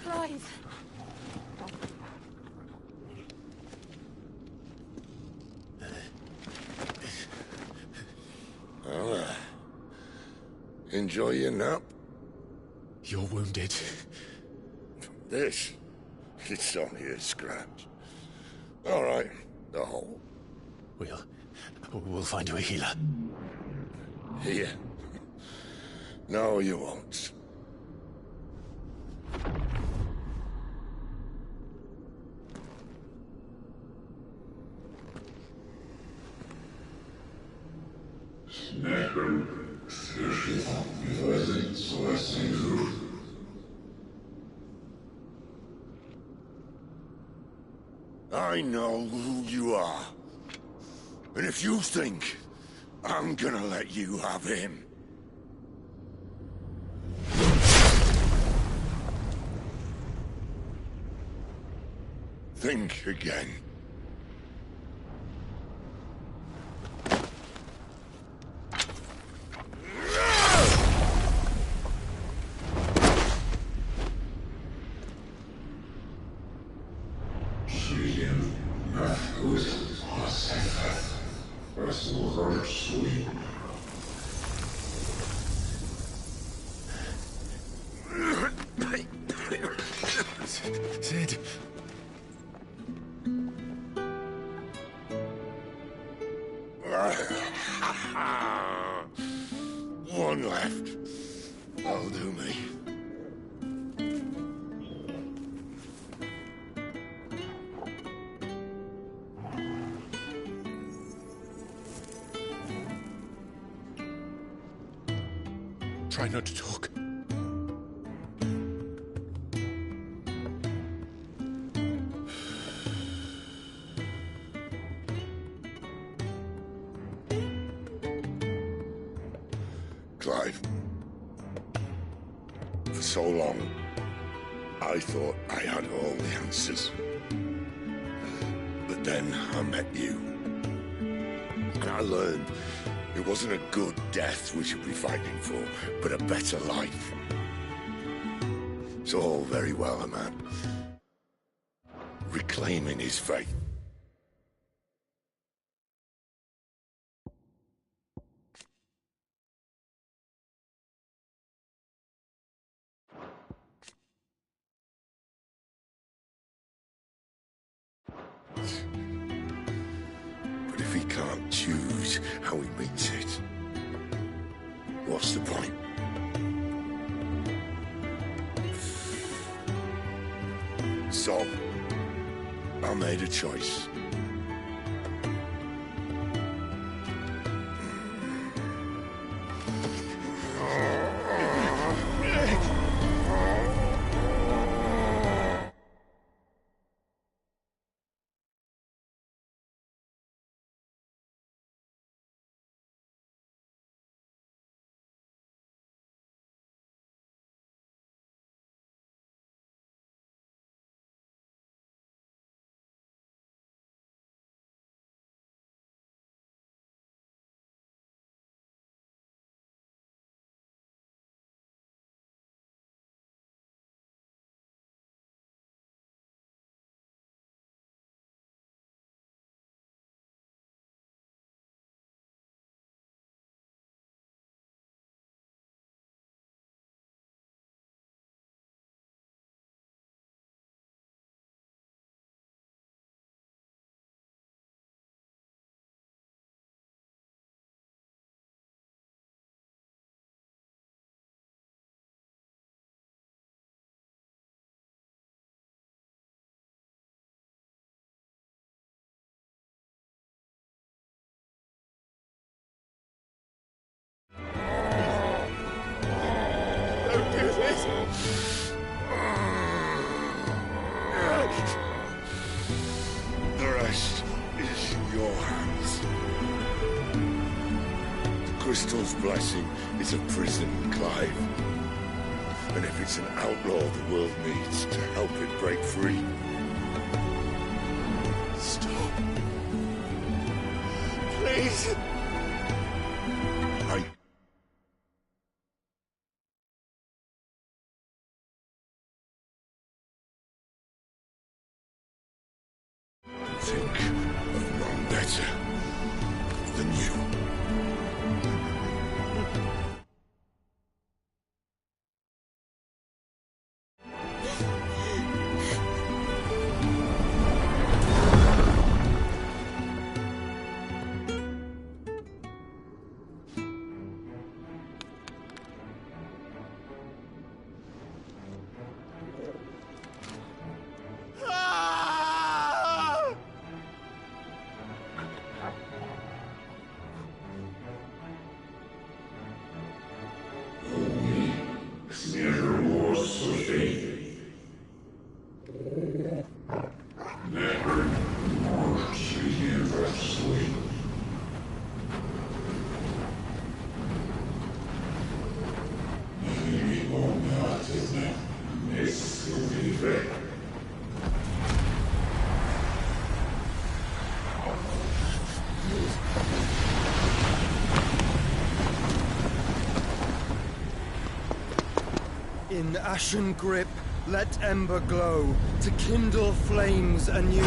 Clive. Well, enjoy your nap. You're wounded. This? It's only a scratch. All right, the hole. We'll find you a healer. Here. No, you won't. I know who you are. And if you think I'm gonna let you have him... think again. Sid. One left. That'll do me. Try not to talk. Clive. For so long, I thought I had all the answers. But then I met you. And I learned it wasn't a good death we should be fighting for, but a better life. It's all very well, a man reclaiming his faith. But if he can't choose how he meets it, what's the point? So, I made a choice. The rest is in your hands. The crystal's blessing is a prison, Clive. And if it's an outlaw the world needs to help it break free... Stop. Please. I think I'm better than you. In ashen grip, let ember glow, to kindle flames anew.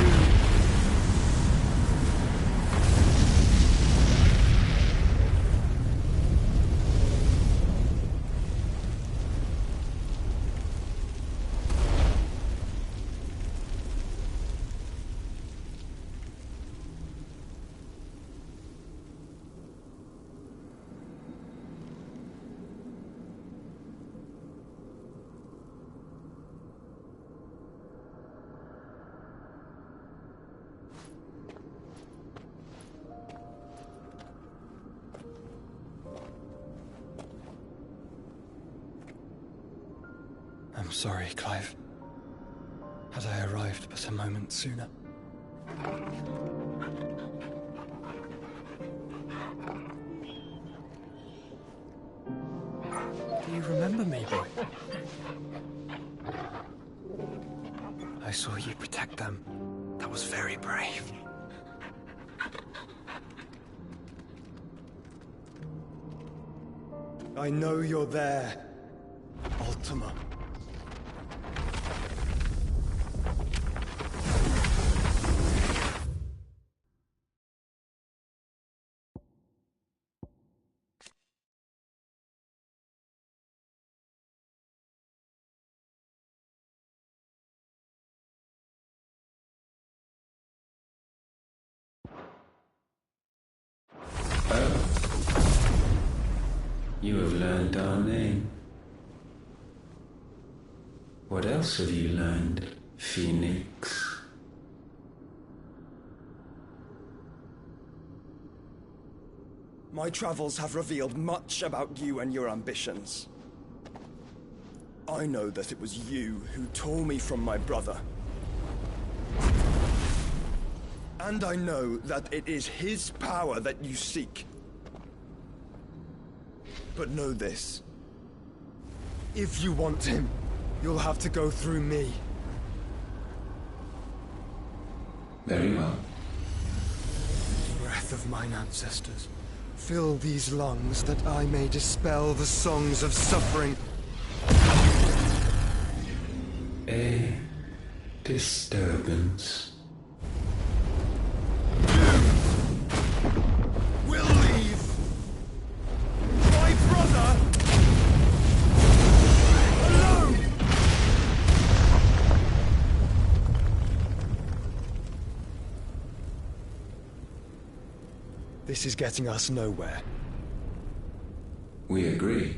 I'm sorry, Clive. Had I arrived but a moment sooner. Do you remember me, boy? I saw you protect them. That was very brave. I know you're there, Ultima. You have learned our name. What else have you learned, Phoenix? My travels have revealed much about you and your ambitions. I know that it was you who tore me from my brother. And I know that it is his power that you seek. But know this. If you want him, you'll have to go through me. Very well. Breath of mine ancestors, fill these lungs that I may dispel the songs of suffering. A disturbance. We'll leave. My brother alone. This is getting us nowhere. We agree.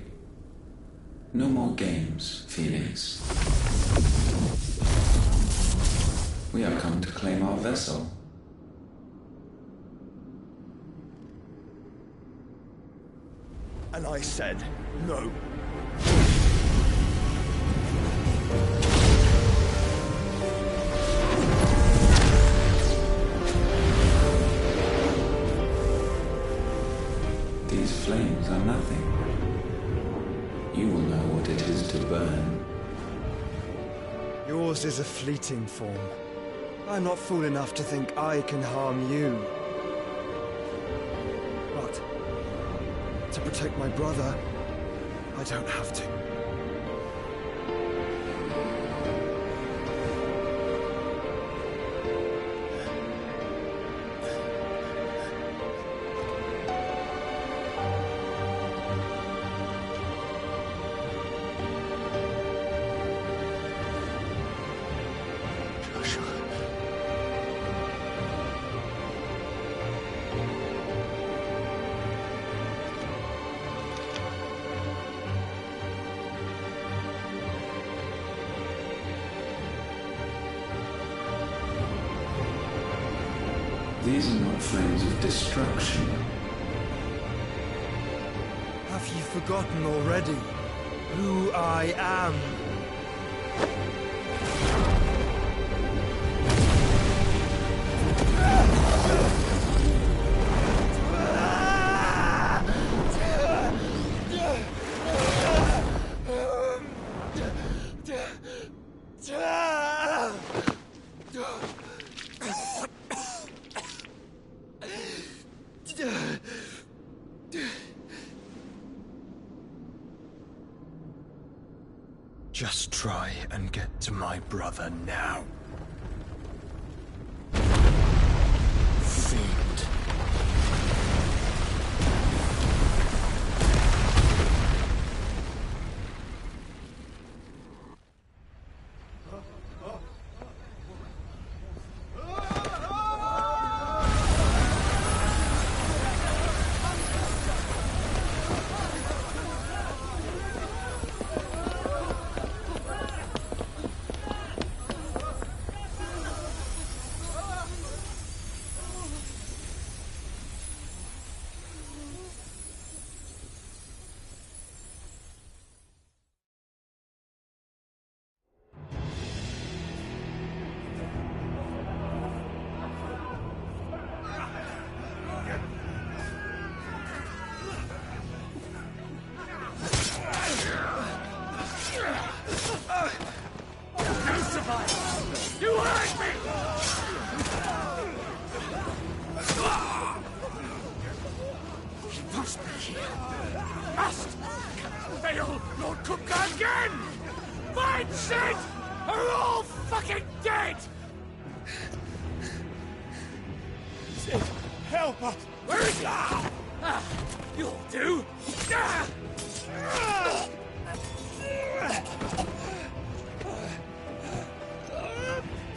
No more games, Phoenix. We have come to claim our vessel. And I said no. These flames are nothing. You will know what it is to burn. Yours is a fleeting form. I'm not fool enough to think I can harm you. But to protect my brother, I don't have to. These are not flames of destruction. Have you forgotten already who I am? Just try and get to my brother now. Fiend. You hurt me! He must be here. Must! Fail Lord Cookgar again! Find Sid! Are all fucking dead! Sid, help us! Where is he? You'll do!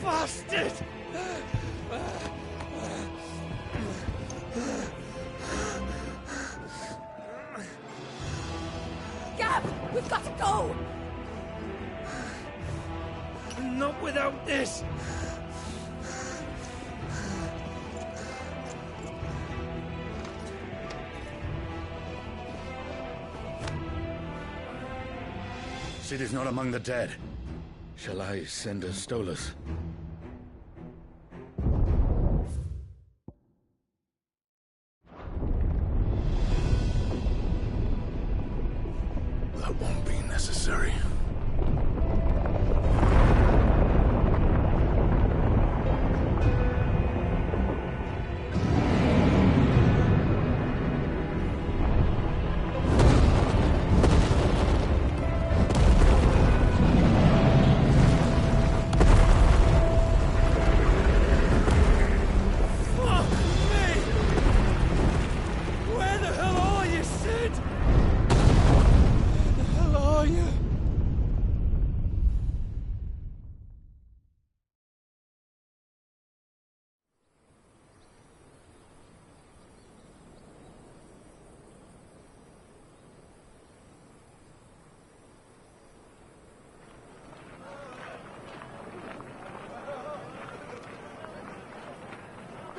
Bastard! Gab, we've got to go! Not without this! Sid is not among the dead. Shall I send a Stolas? That won't be necessary.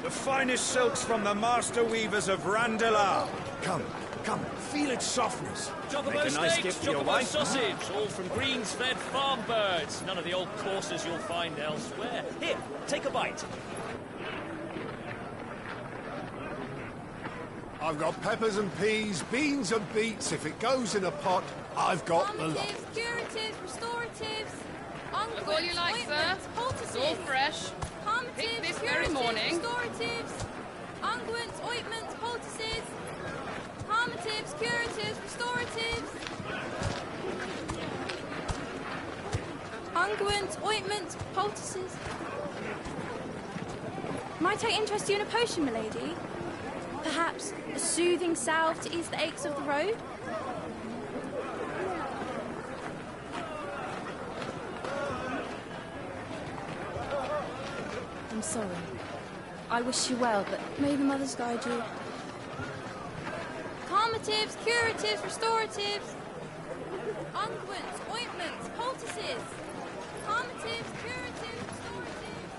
The finest silks from the master weavers of Randalar. Come, feel its softness. Chocobo Make a nice steaks, gift for your chocobo wife. sausage, all from greens-fed farm birds. None of the old courses you'll find elsewhere. Here, take a bite. I've got peppers and peas, beans and beets. If it goes in a pot, I've got the lot. Curatives, restoratives, Look all you like, sir. It's all fresh. Picked this very morning. Restoratives, unguents, ointments, poultices, harmatives, curatives, restoratives, unguents, ointments, poultices. Might I interest you in a potion, milady? Perhaps a soothing salve to ease the aches of the road? I'm sorry. I wish you well, but maybe Mother's guide you. Calmatives, curatives, restoratives, unguents, ointments, poultices. Calmatives, curatives, restoratives.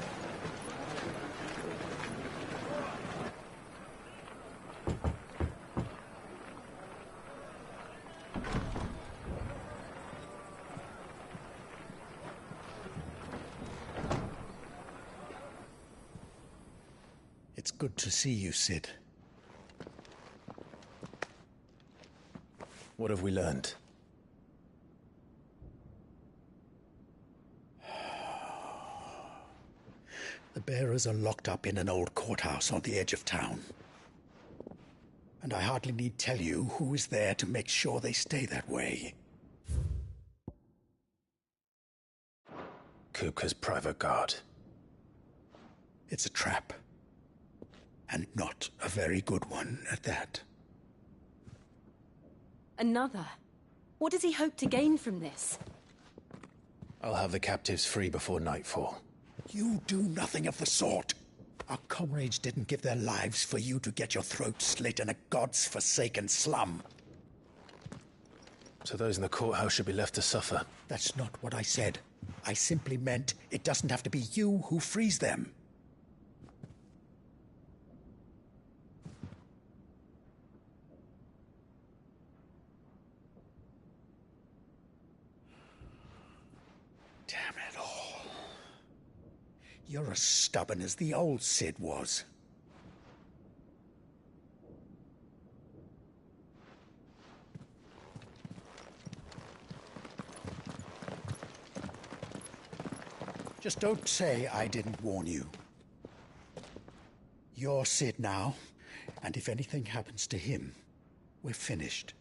good to see you, Sid. What have we learned? The bearers are locked up in an old courthouse on the edge of town. And I hardly need tell you who is there to make sure they stay that way. Kupka's private guard. It's a trap. And not a very good one at that. Another? What does he hope to gain from this? I'll have the captives free before nightfall. You do nothing of the sort. Our comrades didn't give their lives for you to get your throat slit in a god's forsaken slum. So those in the courthouse should be left to suffer. That's not what I said. I simply meant it doesn't have to be you who frees them. Damn it all. You're as stubborn as the old Sid was. Just don't say I didn't warn you. You're Sid now, and if anything happens to him, we're finished.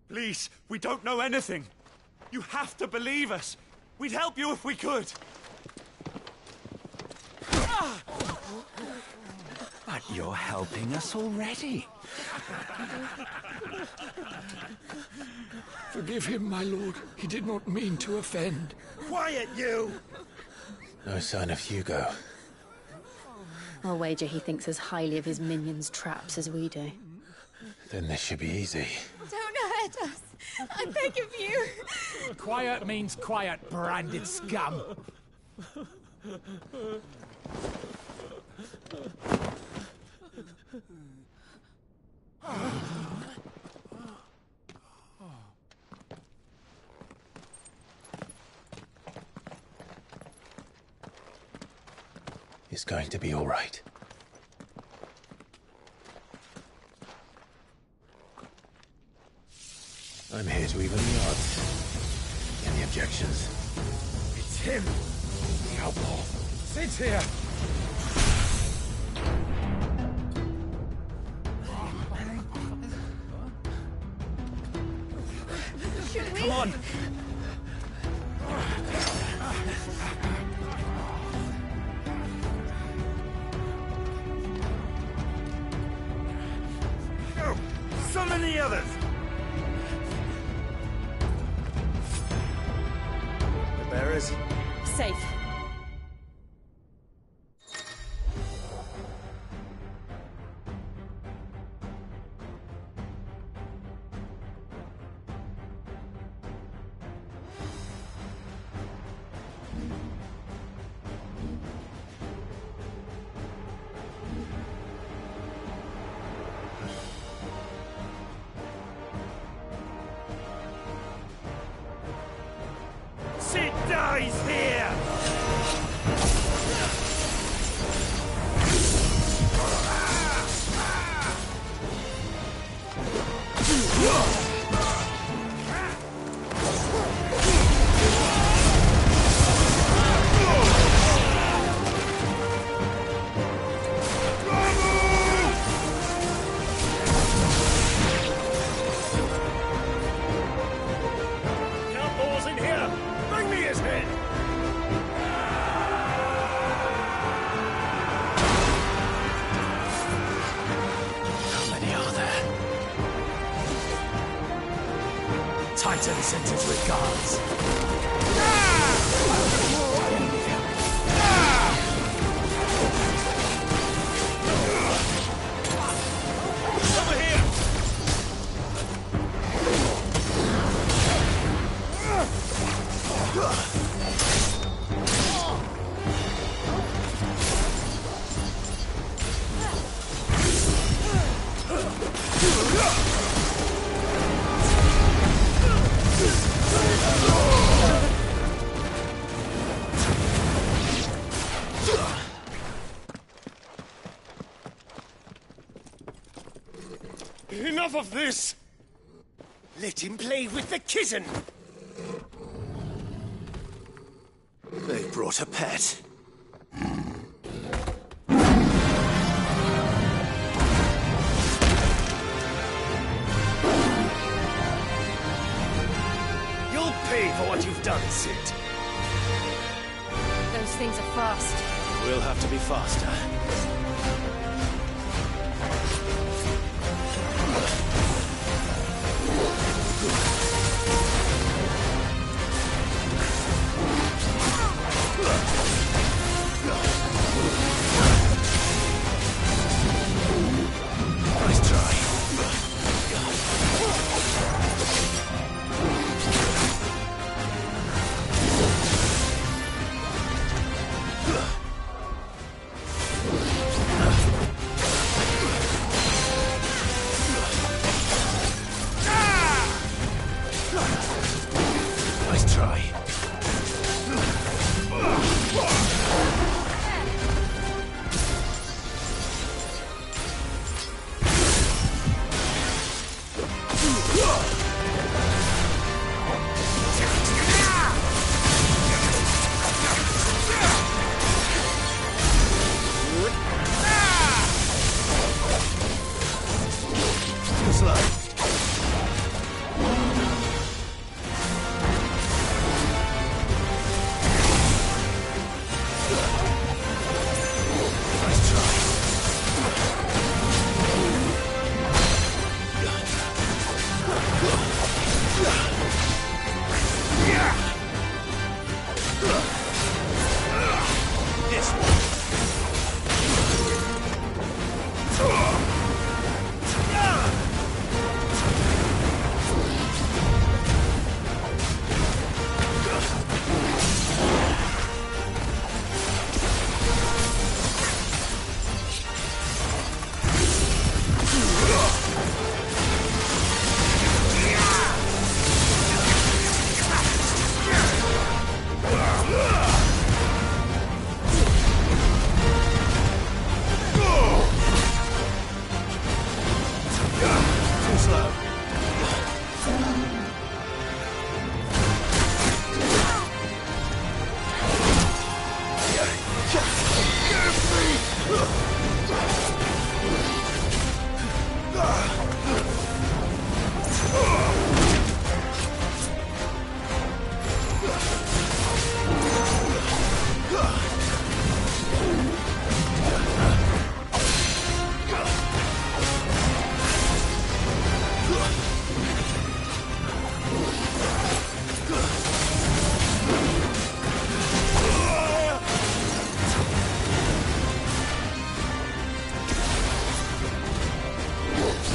Please, we don't know anything. You have to believe us. We'd help you if we could. But you're helping us already. Forgive him, my lord. He did not mean to offend. Quiet, you! No sign of Hugo. I'll wager he thinks as highly of his minions' traps as we do. Then this should be easy. Don't hurt us. I beg of you. Quiet means quiet, branded scum. It's going to be all right. I'm here to even the odds. Any objections? It's him, the outlaw. Sid's here. Should we? Come on. Go! Summon the others! The bearers? Safe. Sid dies here! Outlaws in here! Bring me his head! How many are there? Titan sends his regards. Enough of this! Let him play with the kitten! They brought a pet. You'll pay for what you've done, Sid. Those things are fast. We'll have to be faster. Nice try. Nice try. Too slow. Nice try. This one. Too slow.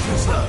Too slow.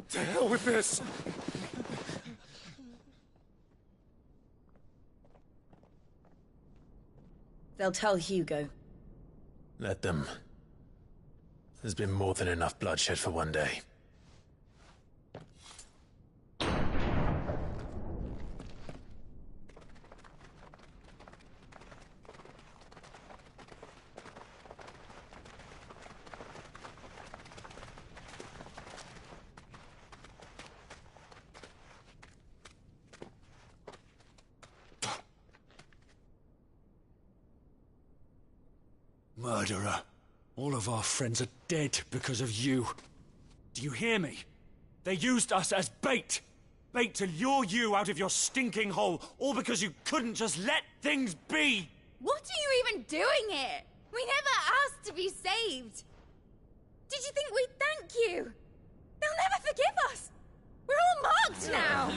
To hell with this! They'll tell Hugo. Let them. There's been more than enough bloodshed for one day. Murderer. All of our friends are dead because of you. Do you hear me? They used us as bait. Bait to lure you out of your stinking hole, all because you couldn't just let things be. What are you even doing here? We never asked to be saved. Did you think we'd thank you? They'll never forgive us. We're all marked now.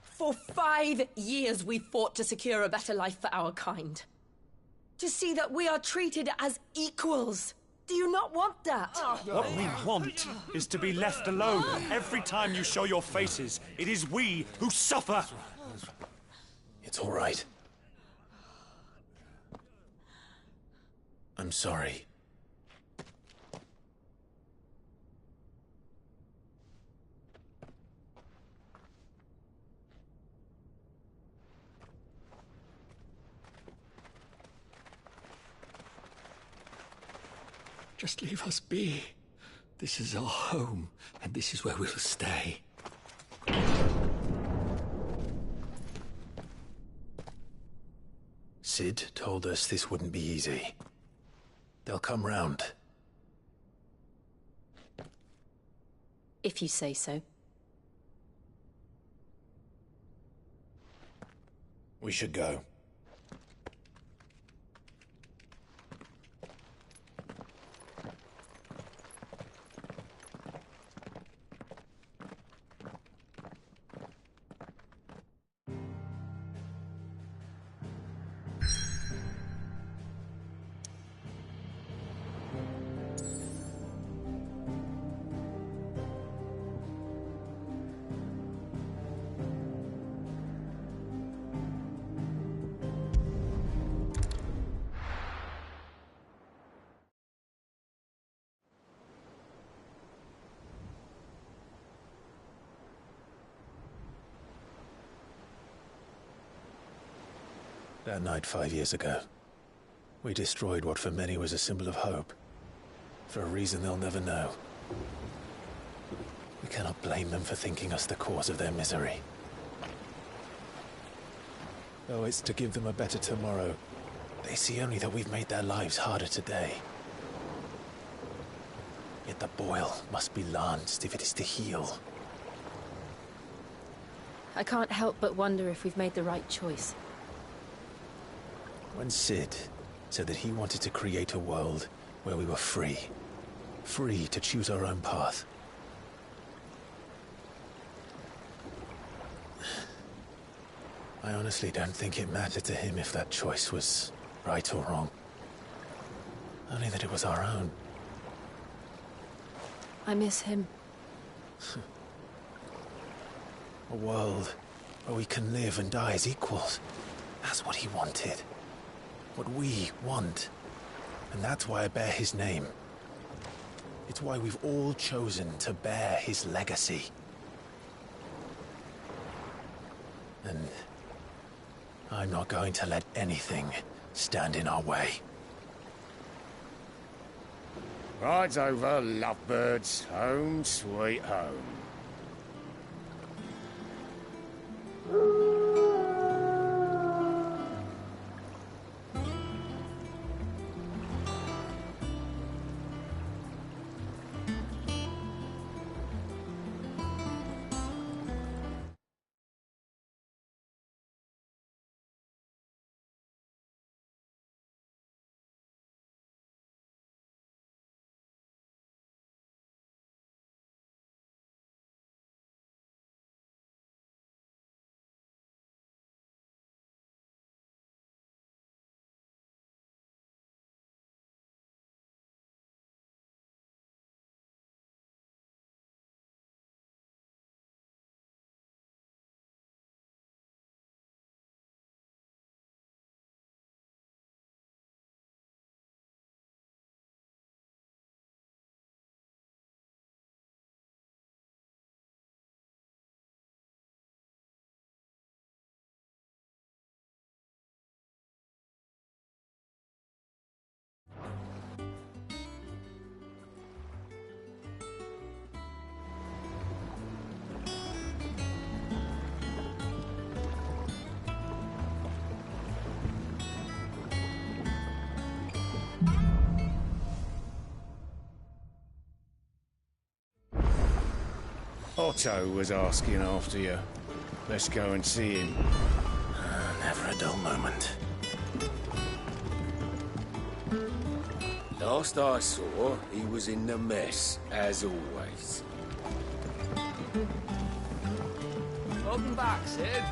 For 5 years we fought to secure a better life for our kind. To see that we are treated as equals. Do you not want that? What we want is to be left alone. Every time you show your faces, it is we who suffer. It's all right. I'm sorry. Just leave us be. This is our home, and this is where we'll stay. Sid told us this wouldn't be easy. They'll come round. If you say so. We should go. That night 5 years ago, we destroyed what for many was a symbol of hope. For a reason they'll never know. We cannot blame them for thinking us the cause of their misery. Though it's to give them a better tomorrow, they see only that we've made their lives harder today. Yet the boil must be lanced if it is to heal. I can't help but wonder if we've made the right choice. When Sid said that he wanted to create a world where we were free. Free to choose our own path. I honestly don't think it mattered to him if that choice was right or wrong. Only that it was our own. I miss him. A world where we can live and die as equals. That's what he wanted. What we want. And that's why I bear his name. It's why we've all chosen to bear his legacy. And I'm not going to let anything stand in our way. Ride's over, lovebirds. Home sweet home. Otto was asking after you. Let's go and see him. Never a dull moment. Last I saw, he was in the mess, as always. Welcome back, Sid.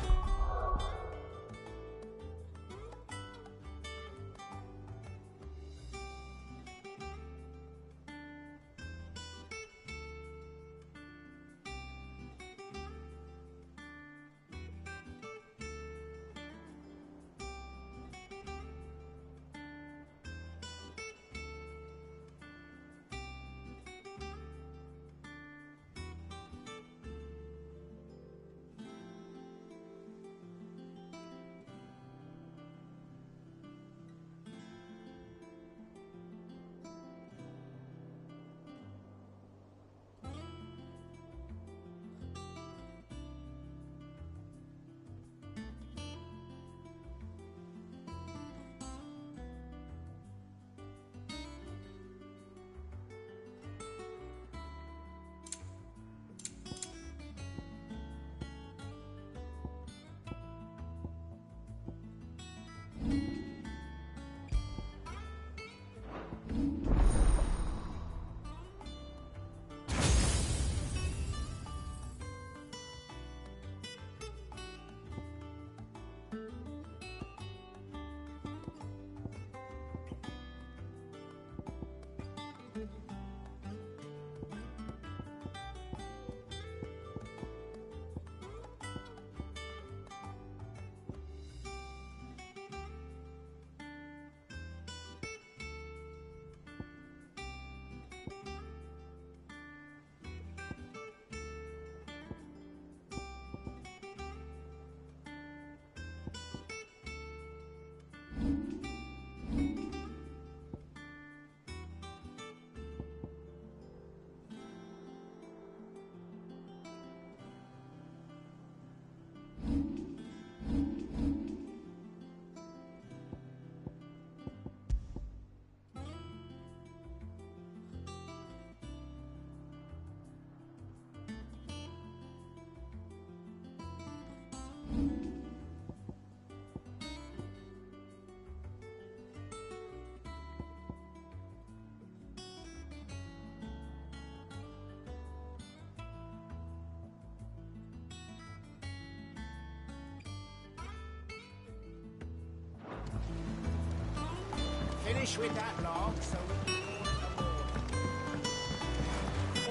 Finish with that log, so we can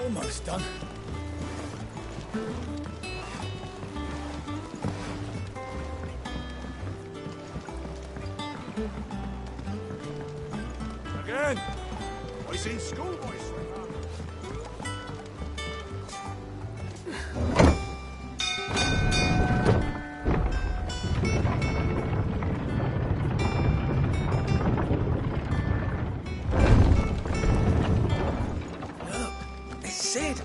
Almost done. Again! I seen schoolboys swing up. Sid!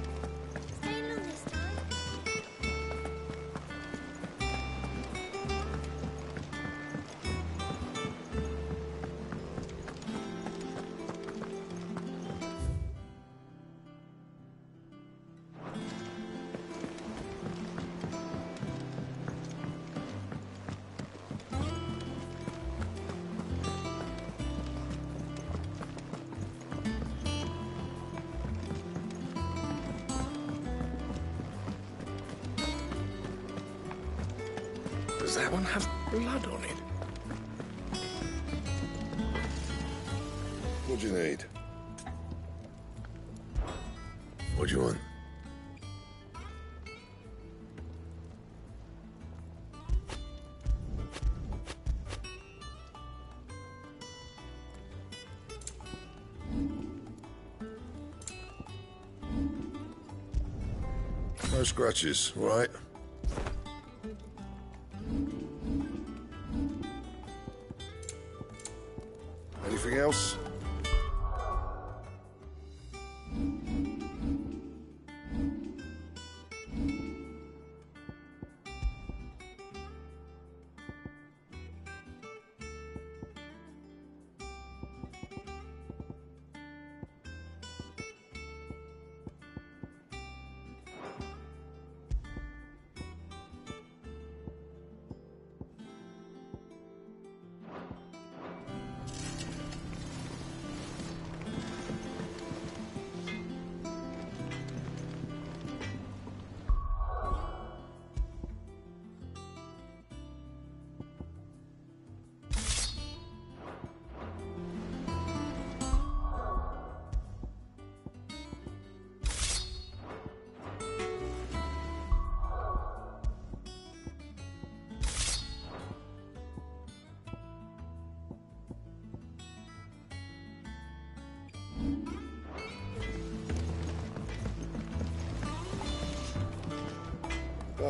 Does that one have blood on it? What do you need? What do you want? No scratches, all right? Anything else?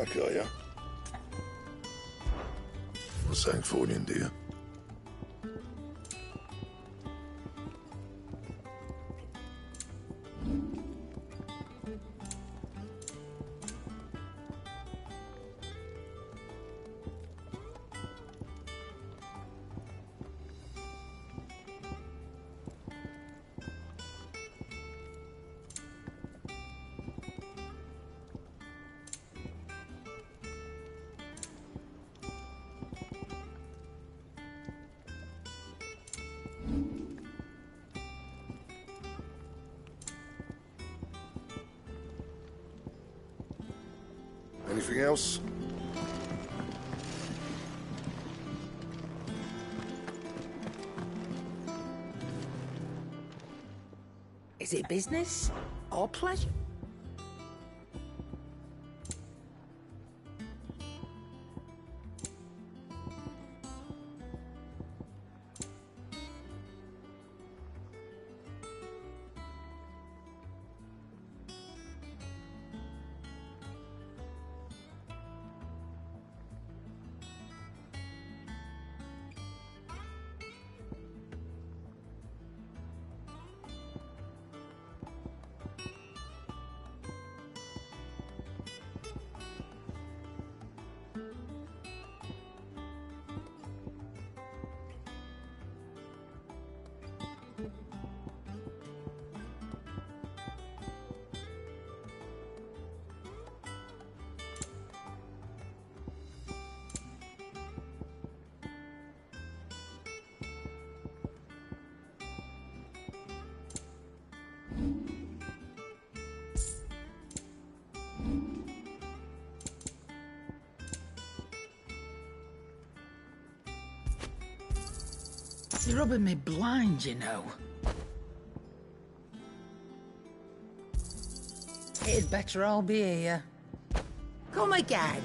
back, are you? For St. Fornian, do you? Anything else? Is it business or pleasure? You're rubbing me blind, you know. It'd better all be here. Come again.